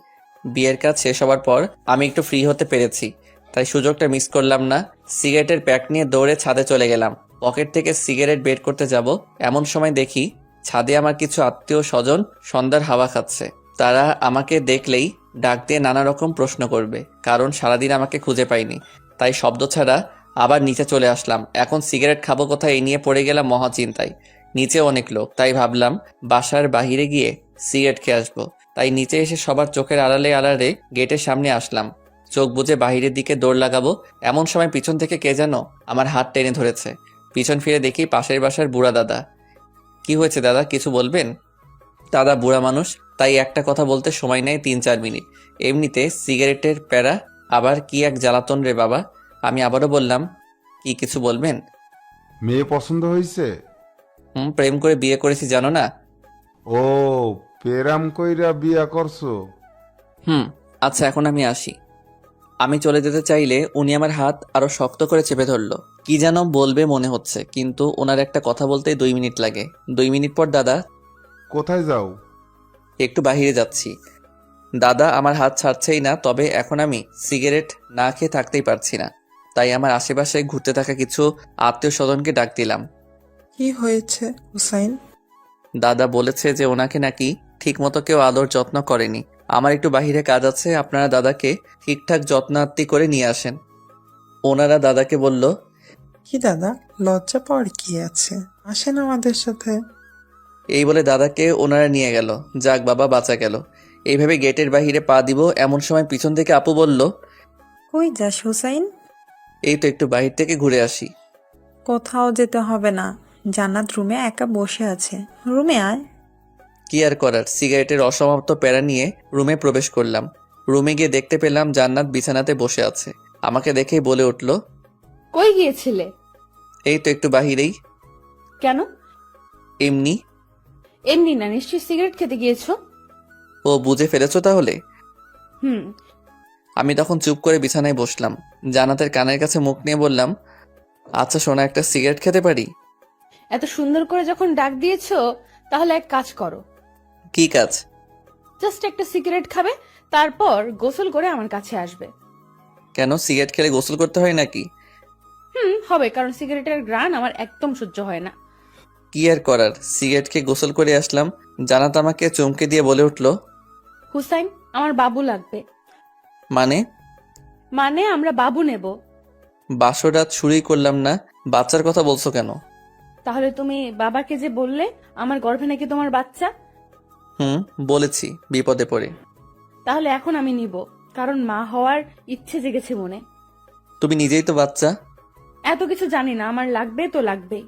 বিয়ের কাজ শেষ হওয়ার পর আমি একটু ফ্রি হতে পেরেছি, তাই সুযোগটা মিস করলাম না। সিগারেটের প্যাক নিয়ে দৌড়ে ছাদে চলে গেলাম। পকেট থেকে সিগারেট বের করতে যাব, এমন সময় দেখি ছাদে আমার কিছু আত্মীয় স্বজন সন্ধ্যার হাওয়া খাচ্ছে। তারা আমাকে দেখলেই ডাক দিয়ে নানা রকম প্রশ্ন করবে, কারণ সারাদিন আমাকে খুঁজে পাইনি। তাই শব্দ ছাড়া আবার নিচে চলে আসলাম। এখন সিগারেট খাবো কোথায়, এই নিয়ে পড়ে গেলাম মহা চিন্তায়। নিচে অনেক লোক, তাই ভাবলাম বাসার বাহিরে গিয়ে সিগারেট খেয়ে আসবো। তাই নিচে এসে সবার চোখের আড়ালে আড়ালে গেটের সামনে আসলাম। চোখ বুজে বাহিরের দিকে দৌড় লাগাবো, এমন সময় পিছন থেকে কে যেন আমার হাত টেনে ধরেছে। পিছন ফিরে দেখি পাশের বাসার বুড়া দাদা। কি হয়েছে দাদা, কিছু বলবেন? দাদা বুড়া মানুষ, তাই একটা কথা বলতে সময় নেয় 3-4 মিনিট। এমনিতে সিগারেটের প্যারা, আবার কি এক জ্বালাতন রে বাবা। আমি আবারও বললাম, কি কিছু বলবেন? মেয়ে পছন্দ হয়েছে? প্রেম করে বিয়ে করেছি জানো না। ও, পেরাম কইরা বিয়া করছো? আচ্ছা এখন আমি আসি। আমি চলে যেতে চাইলে উনি আমার হাত আরো শক্ত করে চেপে ধরলো। কি যেন বলবে মনে হচ্ছে, কিন্তু ওনার একটা কথা বলতেই 2 মিনিট লাগে। 2 মিনিট পর দাদা, কোথায় যাও? একটু বাইরে যাচ্ছি। দাদা আমার হাত ছাড়ছেই না, তবে এখন আমি সিগারেট না খেয়ে থাকতেই পারছি না। তাই আমার আশেপাশে ঘুরতে থাকা কিছু আত্মীয় স্বজনকে ডাক দিলাম। কি হয়েছে হুসাইন? দাদা বলেছে যে ওনাকে নাকি ঠিকমতো কেউ আদর যত্ন করেনি। আমার একটু বাহিরে কাজ আছে, আপনারা দাদাকে ঠিকঠাক যত্নার্তি করে নিয়ে আসেন। ওনারা দাদাকে বলল। কি দাদা, লজ্জা পাওয়ার কি আছে, আসেন আমাদের সাথে। এই বলে দাদাকে ওনারা নিয়ে গেল। যাক বাবা, বাঁচা গেল। এইভাবে গেটের বাহিরে পা দিব, এমন সময় পিছন থেকে আপু বলল, কই যাস হুসাইন? এই তো একটু বাহির থেকে ঘুরে আসি। কোথাও যেতে হবে না, জান্নাত রুমে একা বসে আছে, রুমে আয়। কি আর করার, সিগারেটের অসমাপ্ত প্যারা নিয়ে রুমে প্রবেশ করলাম। রুমে গিয়ে দেখতে পেলাম জান্নাত বিছানাতে বসে আছে। আমাকে দেখেই বলে উঠল, কই গিয়েছিলে? এই তো একটু বাহিরেই। কেন? এমনি। এমনি না, নিশ্চয়ই সিগারেট খেতে গিয়েছো। ও, বুঝে ফেলেছো তাহলে। হুম। আমি তখন চুপ করে বিছানায় বসলাম। জান্নাতের কানের কাছে মুখ নিয়ে বললাম, আচ্ছা সোনা, একটা সিগারেট খেতে পারি? এত সুন্দর করে যখন ডাক দিয়েছো, তাহলে এক কাজ করো। কি কাজ? জাস্ট একটা সিগারেট খাবে, তারপর গোসল করে আমার কাছে আসবে। কেন, সিগারেট খেলে গোসল করতে হয় নাকি? হবে, কারণ সিগারেটের ঘ্রাণ আমার একদম সহ্য হয় না। কি আর করার, সিগারেট খেয়ে গোসল করে আসলাম। জান্নাত আমাকে চমকে দিয়ে বলে উঠল, হুসাইন, আমার বাবু লাগবে। মানে? আমরা বাবু নেব। বাসরাত শুরুই করলাম না, বাচ্চার কথা বলছো কেন? তাহলে তুমি বাবাকে যে বললে আমার গর্ভে নাকি তোমার বাচ্চা, বলেছি, বিপদে পড়ে। তাহলে এখন আমি নিব, কারণ মা হওয়ার ইচ্ছে জেগেছে মনে। তুমি নিজেই তো বাচ্চা। এত কিছু জানি না, আমার লাগবে তো লাগবেই।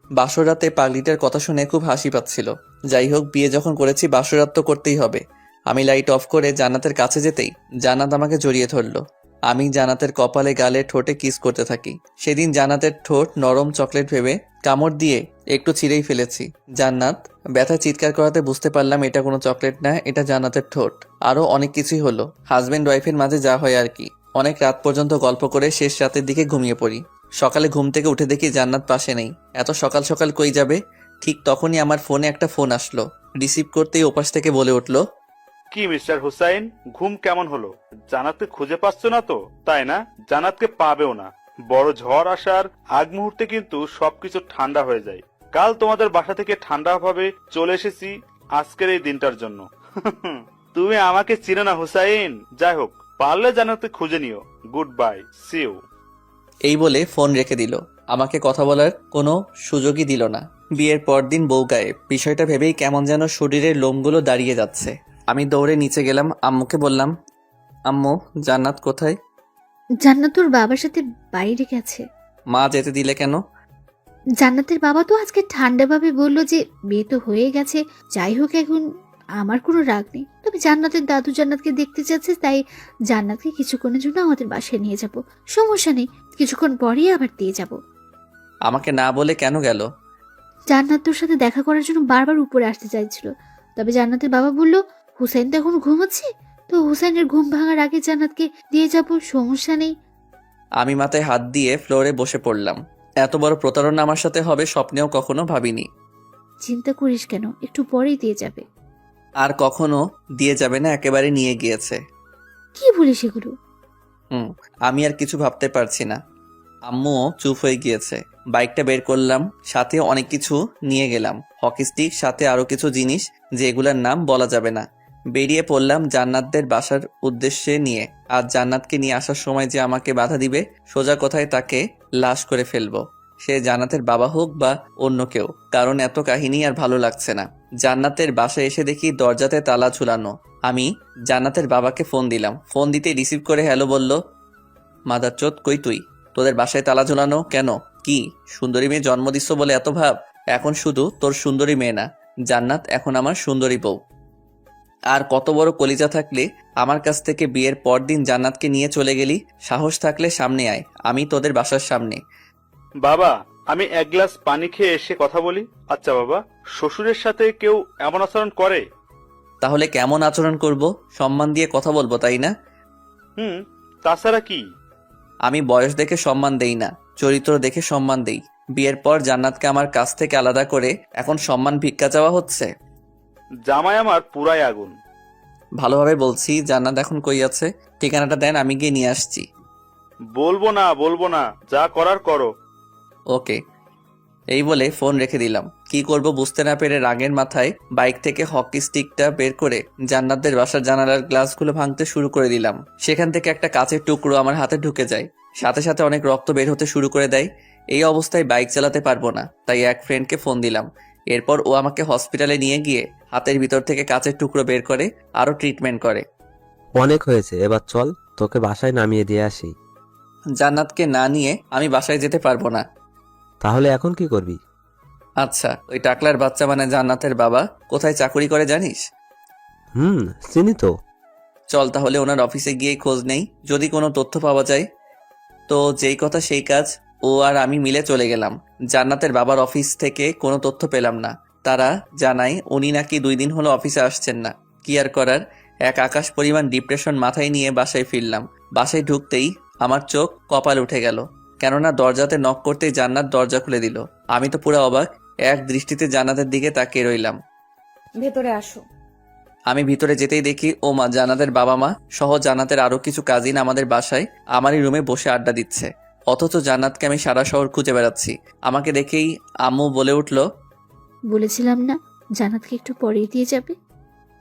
বাসরাতে পাগলিটার কথা শুনে খুব হাসি পাচ্ছিল। যাই হোক, বিয়ে যখন করেছি বাসরাত তো করতেই হবে। আমি লাইট অফ করে জান্নাতের কাছে যেতেই জান্নাত আমাকে জড়িয়ে ধরল। আমি জান্নাতের কপালে গালে ঠোঁটে কিস করতে থাকি। সেদিন জান্নাতের ঠোঁট নরম চকলেট ভেবে কামড় দিয়ে একটু ছিঁড়েই ফেলেছি। জান্নাত ব্যথা চিৎকার করাতে বুঝতে পারলাম এটা কোনো চকলেট না, এটা জান্নাতের ঠোঁট। আরো অনেক কিছুই হলো, হাজবেন্ড ওয়াইফের মাঝে যা হয় আর কি। অনেক রাত পর্যন্ত গল্প করে শেষ রাতের দিকে ঘুমিয়ে পড়ি। সকালে ঘুম থেকে উঠে দেখি জান্নাত পাশে নেই। এত সকাল সকাল কই যাবে? ঠিক তখনই আমার ফোনে একটা ফোন আসলো। রিসিভ করতেই ওপাশ থেকে বলে উঠল, কি মিস্টার হুসাইন, ঘুম কেমন হলো? জান্নাতকে খুঁজে পাচ্ছ না তো, তাই না? জান্নাতকে পাবেও না। বড় ঝড় আসার আগ মুহূর্তে কিন্তু সবকিছু ঠান্ডা হয়ে যায়। কাল তোমাদের বাসা থেকে ঠান্ডাভাবে চলে এসেছি আজকের এই দিনটার জন্য। তুমি আমাকে চিনো না হুসাইন। যাই হোক, পারলে জান্নাতকে খুঁজে নিও। Good bye, see you. এই বলে ফোন রেখে দিল। আমাকে কথা বলার কোনো সুযোগই দিল না। বিয়ের পরদিন বউ গায়েব। বিষয়টা ভেবেই কেমন যেন শরীরের লোমগুলো দাঁড়িয়ে যাচ্ছে। আমি দৌড়ে নিচে গেলাম, আম্মুকে বললাম, আম্মু জান্নাত কোথায়? জান্নাত তোর বাবার সাথে বাইরে গেছে। মা যেতে দিলে কেন? জান্নাতের বাবা তো আজকে ঠান্ডাভাবে বলল যে বিয়ে তো হয়ে গেছে, যাই হোক এখন আমার কোনো রাগ নেই, তবে জান্নাতের দাদু জান্নাতকে দেখতে চাচ্ছে, তাই জান্নাতকে কিছুক্ষণের জন্য আমাদের বাসায় নিয়ে যাব। সমস্যা নেই, কিছুক্ষণ পরেই আবার দিয়ে যাব। আমাকে না বলে কেন গেল? জান্নাত তোর সাথে দেখা করার জন্য বারবার উপরে আসতে চাইছিল, তবে জান্নাতের বাবা বলল হুসাইন তো এখন ঘুমাচ্ছে, তো হুসাইনের ঘুম ভাঙার আগে জান্নাতকে দিয়ে যাব, সমস্যা নেই। আমি মাথায় হাত দিয়ে ফ্লোরে বসে পড়লাম। এত বড় প্রতারণা আমার সাথে হবে স্বপ্নেও কখনো ভাবিনি। চিন্তা করিস কেন, একটু পরেই দিয়ে যাবে। আর কখনো দিয়ে যাবে না, একেবারে নিয়ে গিয়েছে। কি বলিস এগুলো? আমি আর কিছু ভাবতে পারছি না। আম্মুও চুপ হয়ে গিয়েছে। বাইকটা বের করলাম, সাথে অনেক কিছু নিয়ে গেলাম, হকি স্টিক, সাথে আরো কিছু জিনিস যেগুলোর নাম বলা যাবে না। বেরিয়ে পড়লাম জান্নাতদের বাসার উদ্দেশ্যে নিয়ে। আজ জান্নাতকে নিয়ে আসার সময় যে আমাকে বাধা দিবে, সোজা কথায় তাকে লাশ করে ফেলবো, সে জান্নাতের বাবা হোক বা অন্য কেউ। কারণ এত কাহিনী আর ভালো লাগছে না। জান্নাতের বাসায় এসে দেখি দরজাতে তালা ঝুলানো। আমি জান্নাতের বাবাকে ফোন দিলাম। ফোন দিতে রিসিভ করে হ্যালো বলল। মাদারচোদ, কই তুই? তোদের বাসায় তালা ঝুলানো কেন? কি সুন্দরী মেয়ে জন্ম দিচ্ছ বলে এত ভাব? এখন শুধু তোর সুন্দরী মেয়ে না, জান্নাত এখন আমার সুন্দরী বউ। আর কত বড় কলিজা থাকলে আমার কাছ থেকে বিয়ের পর দিন জান্নাতকে নিয়ে চলে গেলি? সাহস থাকলে সামনে আয়, আমি তোদের বাসার সামনে। বাবা, আমি এক গ্লাস পানি খেয়ে এসে কথা বলি। আচ্ছা বাবা, শ্বশুরের সাথে কেউ এমন আচরণ করে? তাহলে কেমন আচরণ করব? সম্মান দিয়ে কথা বলবো, তাই না? তাছাড়া কি? আমি বয়স দেখে সম্মান দেই না, চরিত্র দেখে সম্মান দেই। বিয়ের পর জান্নাতকে আমার কাছ থেকে আলাদা করে এখন সম্মান ভিক্ষা চাওয়া হচ্ছে। জামাই আমার পুরাই আগুন। ভালোভাবে বলছি, জান্নাত এখন কই আছে? ঠিকানাটা দেন, আমি গিয়ে নিয়ে আসছি। বলবো না, যা করার করো। ওকে। এই বলে ফোন রেখে দিলাম। কি করব বুঝতে না পেরে রাগের মাথায় বাইক থেকে হকি স্টিকটা বের করে জান্নাতদের বাসার জানালার গ্লাসগুলো ভাঙতে শুরু করে দিলাম। সেখান থেকে একটা কাচের টুকরো আমার হাতে ঢুকে যায়, সাথে সাথে অনেক রক্ত বের হতে শুরু করে দেয়। এই অবস্থায় বাইক চালাতে পারবো না, তাই এক ফ্রেন্ডকে ফোন দিলাম। এরপর ও আমাকে হসপিটালে নিয়ে গিয়ে হাতের ভিতর থেকে কাচের টুকরো বের করে আরো ট্রিটমেন্ট করে। অনেক হয়েছে, এবার চল তোকে বাসায় নামিয়ে দিয়ে আসি। জান্নাতকে না নিয়ে আমি বাসায় যেতে পারবো না। তাহলে এখন কি করবি? আচ্ছা, ওই টাকলার বাচ্চা মানে জান্নাতের বাবা কোথায় চাকরি করে জানিস? চিনি তো। চল তাহলে ওনার অফিসে গিয়ে খোঁজ নেই, যদি কোনো তথ্য পাওয়া যায়। তো যেই কথা সেই কাজ, ও আর আমি মিলে চলে গেলাম। জান্নাতের বাবার অফিস থেকে কোনো তথ্য পেলাম না। তারা জানায় উনি নাকি 2 দিন হলো অফিসে আসছেন না। কি আর করার, এক আকাশ পরিমাণ ডিপ্রেশন মাথায় নিয়ে বাসায় ফিরলাম। বাসায় ঢুকতেই আমার চোখ কপাল উঠে গেল, কেননা দরজাতে নক করতেই জান্নাত দরজা খুলে দিল। আমি তো পুরো অবাক, এক দৃষ্টিতে জান্নাতের দিকে তাকিয়ে রইলাম। ভেতরে আসো। আমি ভিতরে যেতেই দেখি ও মা, জান্নাতের বাবা মা সহ জান্নাতের আরো কিছু কাজিন আমাদের বাসায় আমারই রুমে বসে আড্ডা দিচ্ছে। অথচ জান্নাতকে আমি সারা শহর খুঁজে বেড়াচ্ছি। আমাকে দেখেই আম্মু বলে উঠল, বলেছিলাম না জান্নাতকে একটু পরেই দিয়ে যাবে।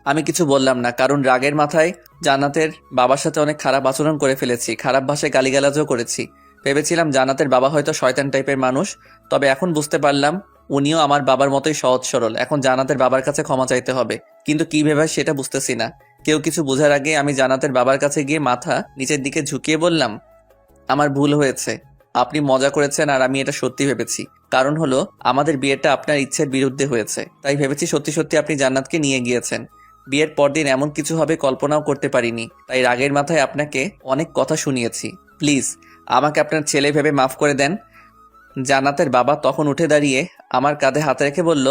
আমি কিছু বললাম না, কারণ রাগের মাথায় জান্নাতের বাবার সাথে অনেক খারাপ আচরণ করে ফেলেছি, খারাপ ভাষায় গালিগালাজও করেছি। ভেবেছিলাম জান্নাতের বাবা হয়তো শয়তান টাইপের মানুষ, তবে এখন বুঝতে পারলাম উনিও আমার বাবার মতোই সহজ সরল। এখন জান্নাতের বাবার কাছে ক্ষমা চাইতে হবে, কিন্তু কি ভেবে সেটা বুঝতেছি না। কেউ কিছু বোঝার আগে আমি জান্নাতের বাবার কাছে গিয়ে মাথা নিচের দিকে ঝুঁকিয়ে বললাম, আমার ভুল হয়েছে, আপনি মজা করেছেন আর আমি এটা সত্যি ভেবেছি। কারণ হলো আমাদের বিয়েটা আপনার ইচ্ছের বিরুদ্ধে হয়েছে, তাই ভেবেছি সত্যি সত্যি আপনি জান্নাতকে নিয়ে গিয়েছেন। বিয়ের পরদিন এমন কিছু হবে কল্পনাও করতে পারিনি, তাই রাগের মাথায় আপনাকে অনেক কথা শুনিয়েছি। প্লিজ আমাকে আপনার ছেলে ভেবে মাফ করে দেন। জান্নাতের বাবা তখন উঠে দাঁড়িয়ে আমার কাঁধে হাত রেখে বলল,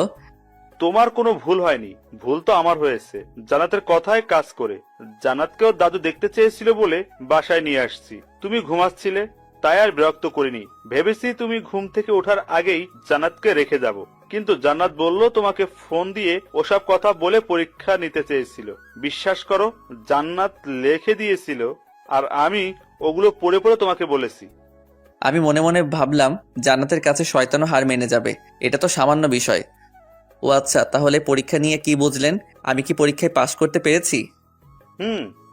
তোমার কোনো ভুল হয়নি, ভুল তো আমার হয়েছে। জান্নাতের কথায় কাজ করে জান্নাতকেও দাদু দেখতে চেয়েছিল বলে বাসায় নিয়ে আসছি। তুমি ঘুমাচ্ছিলে তাই আর বিরক্ত করিনি, ভেবেছি তুমি ঘুম থেকে ওঠার আগেই জান্নাতকে রেখে যাব। কিন্তু জান্নাত বলল তোমাকে ফোন দিয়ে ওসব কথা বলে পরীক্ষা নিতে চেয়েছিল। বিশ্বাস করো, জান্নাত লিখে দিয়েছিল আর আমি ওগুলো পড়ে পড়ে তোমাকে বলেছি। আমি মনে মনে ভাবলাম জান্নাতের কাছে শয়তানও হার মেনে যাবে, এটা তো সামান্য বিষয়। ও আচ্ছা, তাহলে পরীক্ষা নিয়ে কি বুঝলেন? আমি কি পরীক্ষায় পাশ করতে পেরেছি?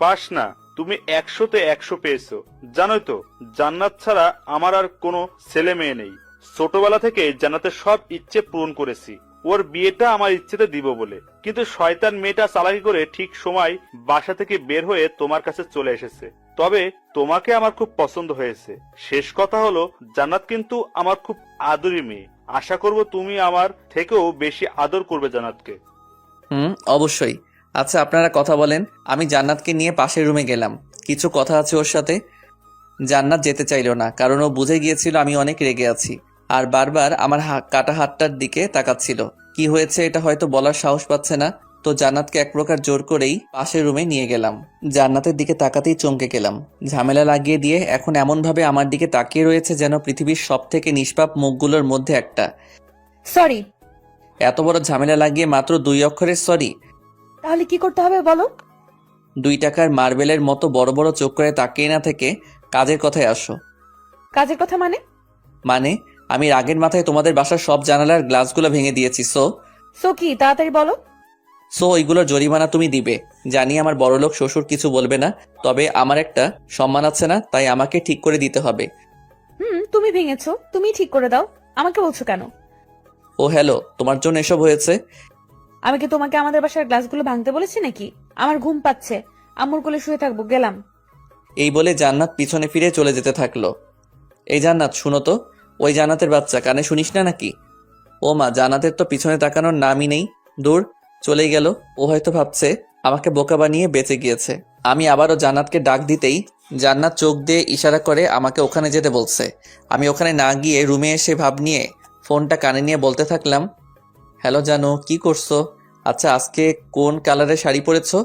পাস না, তুমি 100-তে 100 পেয়েছো। জানোই তো, জান্নাত ছাড়া আমার আর কোনো ছেলে মেয়ে নেই। ছোটবেলা থেকে জান্নাতের সব ইচ্ছে পূরণ করেছি, ওর বিয়েটা আমার ইচ্ছেতে দিব বলে। কিন্তু শয়তান মেয়েটা চালাকি করে ঠিক সময় বাসা থেকে বের হয়ে তোমার কাছে চলে এসেছে। তবে তোমাকে আমার খুব পছন্দ হয়েছে। শেষ কথা হলো, জান্নাত কিন্তু আমার খুব আদরি মেয়ে। আশা করব তুমি আমার থেকেও বেশি আদর করবে জান্নাতকে। অবশ্যই। আচ্ছা, আপনারা কথা বলেন। আমি জান্নাতকে নিয়ে পাশের রুমে গেলাম, কিছু কথা আছে ওর সাথে। জান্নাত যেতে চাইল না, কারণ ও বুঝে গিয়েছিল আমি অনেক রেগে আছি, আর বারবার আমার কাটা হাতটার দিকে তাকাচ্ছিল। কি হয়েছে এটা হয়তো বলার সাহস পাচ্ছে না, তো জান্নাতকে এক প্রকার জোর করেই পাশের রুমে নিয়ে গেলাম। জান্নাতের দিকে তাকাতেই চমকে গেলাম। ঝামেলা লাগিয়ে দিয়ে এখন এমনভাবে আমার দিকে তাকিয়ে রয়েছে যেন পৃথিবীর সব থেকে নিষ্পাপ মুখগুলোর মধ্যে একটা। সরি। এত বড় ঝামেলা লাগিয়ে মাত্র 2 অক্ষরের সরি? তাহলে কি করতে হবে বলো? 2 টাকার মার্বেলের মতো বড় বড় চোখ করে তাকিয়ে না থেকে কাজের কথায় আসো। কাজের কথা মানে? মানে আমি রাগের মাথায় তোমাদের বাসার সব জানালার গ্লাসগুলো ভেঙে দিয়েছি। সো কি, তাড়াতাড়ি বলো। ওইগুলোর জরিমানা তুমি দিবে। জানি আমার বড়লোক শ্বশুর কিছু বলবে না, তবে আমার একটা সম্মান আছে না, তাই আমাকে ঠিক করে দিতে হবে। তুমি ভেঙেছো, তুমি ঠিক করে দাও, আমাকে বলছো কেন? ও হ্যালো, তোমার জন্য এসব হয়েছে? আমি কি তোমাকে আমাদের বাসার গ্লাসগুলো ভাঙতে বলেছি নাকি? আমার ঘুম পাচ্ছে, আম্মুর কোলে শুয়ে থাকবো, গেলাম। এই বলে জান্নাত পিছনে ফিরে চলে যেতে থাকলো। এই জান্নাত, শুনো তো। ওই জান্নাতের বাচ্চা, কানে শুনিস না নাকি? ও মা, জান্নাতের তো পিছনে তাকানোর নামই নেই। দূর, চলেই গেল। ও হয়তো ভাবছে আমাকে বোকা বানিয়ে বেঁচে গিয়েছে। আমি আবারও জান্নাতকে ডাক দিতেই জান্নাত চোখ দিয়ে ইশারা করে আমাকে ওখানে যেতে বলছে। আমি ওখানে না গিয়ে রুমে এসে ভাব নিয়ে ফোনটা কানে নিয়ে বলতে থাকলাম, হ্যালো জানু, কি করছো? আচ্ছা, আজকে কোন কালারের শাড়ি পরেছো?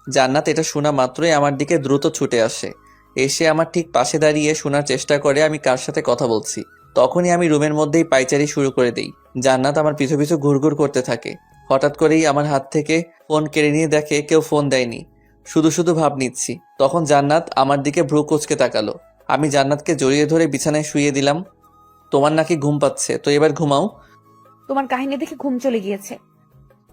জান্নাত এটা শোনা মাত্রই আমার দিকে দ্রুত ছুটে আসে, এসে আমার ঠিক পাশে দাঁড়িয়ে শোনার চেষ্টা করে আমি কার সাথে কথা বলছি। তখনই আমি রুমের মধ্যেই পায়চারি শুরু করে দিই। জান্নাত আমার পিছু পিছু ঘুরঘুর করতে থাকে। হঠাৎ করেই আমার হাত থেকে ফোন কেড়ে নিয়ে দেখে কেউ ফোন দেয়নি, শুধু শুধু ভাব নিচ্ছি। তখন জান্নাত আমার দিকে ভ্রু কুঁচকে তাকালো। আমি জান্নাতকে জড়িয়ে ধরে বিছানায় শুইয়ে দিলাম। তোমার নাকি ঘুম পাচ্ছে, তো এবার ঘুমাও। তোমার কাহিনী দেখে ঘুম চলে গিয়েছে।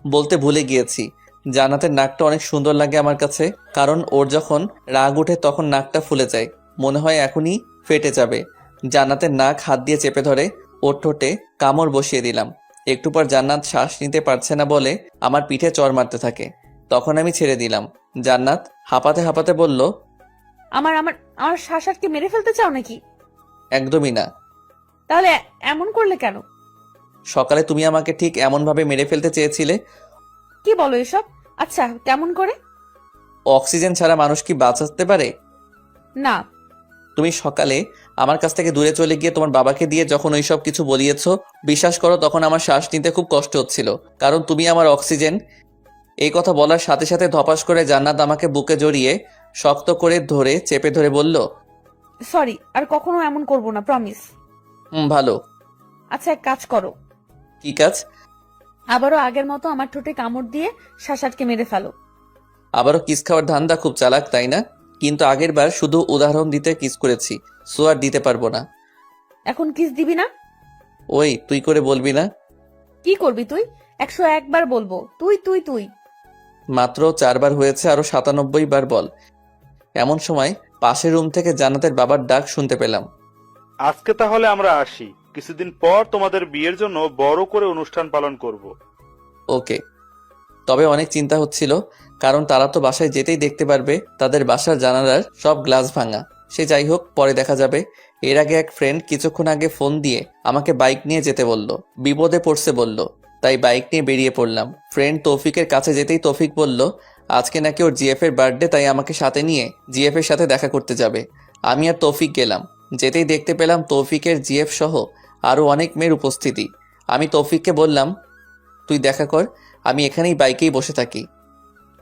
বলতে ভুলে গিয়েছি, জান্নাতের নাকটা অনেক সুন্দর লাগে আমার কাছে, কারণ ওর যখন রাগ ওঠে তখন নাকটা ফুলে যায়, মনে হয় এখনই ফেটে যাবে। জান্নাতের নাক হাত দিয়ে চেপে ধরে ওর ঠোঁটে কামড় বসিয়ে দিলাম। একটু পর জান্নাত শ্বাস নিতে পারছে না বলে আমার পিঠে চড় মারতে থাকে। তখন আমি ছেড়ে দিলাম। জান্নাত হাঁপাতে হাঁপাতে বলল, আমার আমার আমার শ্বাস আটকে মেরে ফেলতে চাও নাকি? একদমই না। তাহলে এমন করলে কেন? সকালে তুমি আমাকে ঠিক এমনভাবে মেরে ফেলতে চেয়েছিলে। কি বলো এসব? আচ্ছা, কেমন করে? অক্সিজেন ছাড়া মানুষ কি বাঁচতে পারে? না। তুমি সকালে আমার কাছ থেকে দূরে চলে গিয়ে তোমার বাবাকে দিয়ে যখন ওই সব কিছু বলিয়েছো, বিশ্বাস করো তখন আমার শ্বাস নিতে খুব কষ্ট হচ্ছিল, কারণ তুমি আমার অক্সিজেন। এই কথা বলার সাথে সাথে ধপাস করে জান্নাত আমাকে বুকে জড়িয়ে শক্ত করে ধরে চেপে ধরে বলল, সরি, আর কখনো এমন করব না, প্রমিস। ভালো। আচ্ছা, এক কাজ করো। কি কাজ? আবারও আগের মতো আমার ঠোঁটে কামড় দিয়ে শ্বাস আটকে মেরে ফেলো। আবারও কিস খাওয়ার ধান্দা? খুব চালাক, তাই না? কিন্তু আগের বার শুধু উদাহরণ দিতে কিস করেছি, সো আর দিতে পারবো না। এখন কিস দিবি না? ওই তুই করে বলবি না? কি করবি তুই? 101 বার বলবো তুই তুই তুই। মাত্র 4 বার হয়েছে, আরো 97 বার বল। এমন সময় পাশের রুম থেকে জান্নাতের বাবার ডাক শুনতে পেলাম। আজকে তাহলে আমরা আসি, কিছুদিন পর তোমাদের বিয়ের জন্য বড় করে অনুষ্ঠান পালন করব। ওকে। তবে অনেক চিন্তা হচ্ছিল, কারণ তারা তো বাসায় যেতেই দেখতে পারবে তাদের বাসার জানালার সব গ্লাস ভাঙা। সে যাই হোক, পরে দেখা যাবে। এর আগে এক ফ্রেন্ড কিছুক্ষণ আগে ফোন দিয়ে আমাকে বাইক নিয়ে যেতে বলল, বিপদে পড়ছে বলল, তাই বাইক নিয়ে বেরিয়ে পড়লাম। ফ্রেন্ড তৌফিকের কাছে যেতেই তৌফিক বলল আজকে নাকি ওর জিএফ এর বার্থডে, তাই আমাকে সাথে নিয়ে জিএফ এর সাথে দেখা করতে যাবে। আমি আর তৌফিক গেলাম। যেতেই দেখতে পেলাম তৌফিকের জিএফ সহ আরও অনেক মেয়ের উপস্থিতি। আমি তৌফিককে বললাম, তুই দেখা কর, আমি এখানেই বাইকেই বসে থাকি।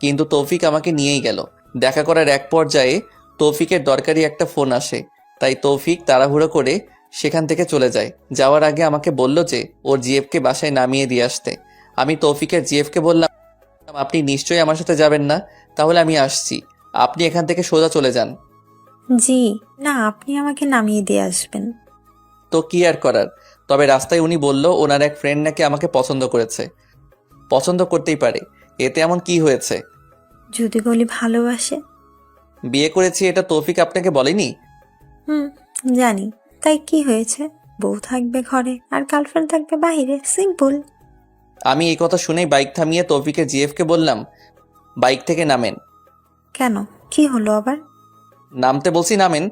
কিন্তু তৌফিক আমাকে নিয়েই গেল। দেখা করার এক পর্যায়ে তৌফিকের দরকারি একটা ফোন আসে, তাই তৌফিক তাড়াহুড়ো করে সেখান থেকে চলে যায়। যাওয়ার আগে আমাকে বলল যে ওর জিএফকে বাসায় নামিয়ে দিয়ে আসতে। আমি তৌফিকের জিএফকে বললাম, আপনি নিশ্চয়ই আমার সাথে যাবেন না, তাহলে আমি আসছি, আপনি এখান থেকে সোজা চলে যান। জি না, আপনি আমাকে নামিয়ে দিয়ে আসবেন। তো কি আর করার। তবে রাস্তায় উনি বলল ওনার এক ফ্রেন্ড নাকি আমাকে পছন্দ করেছে। পছন্দ করতেই পারে, এতে এমন কি হয়েছে? যদি বলি ভালোবাসে। বিয়ে করেছি এটা তৌফিক আপনাকে বলেনি? হুম, জানি। তাই কি হয়েছে? বউ থাকবে ঘরে আর গার্লফ্রেন্ড থাকবে বাইরে, সিম্পল। আমি এই কথা শুনেই বাইক থামিয়ে তৌফিকের জিএফকে বললাম, বাইক থেকে নামেন। কেন, কি হলো আবার? নামতে বলছি নামেন।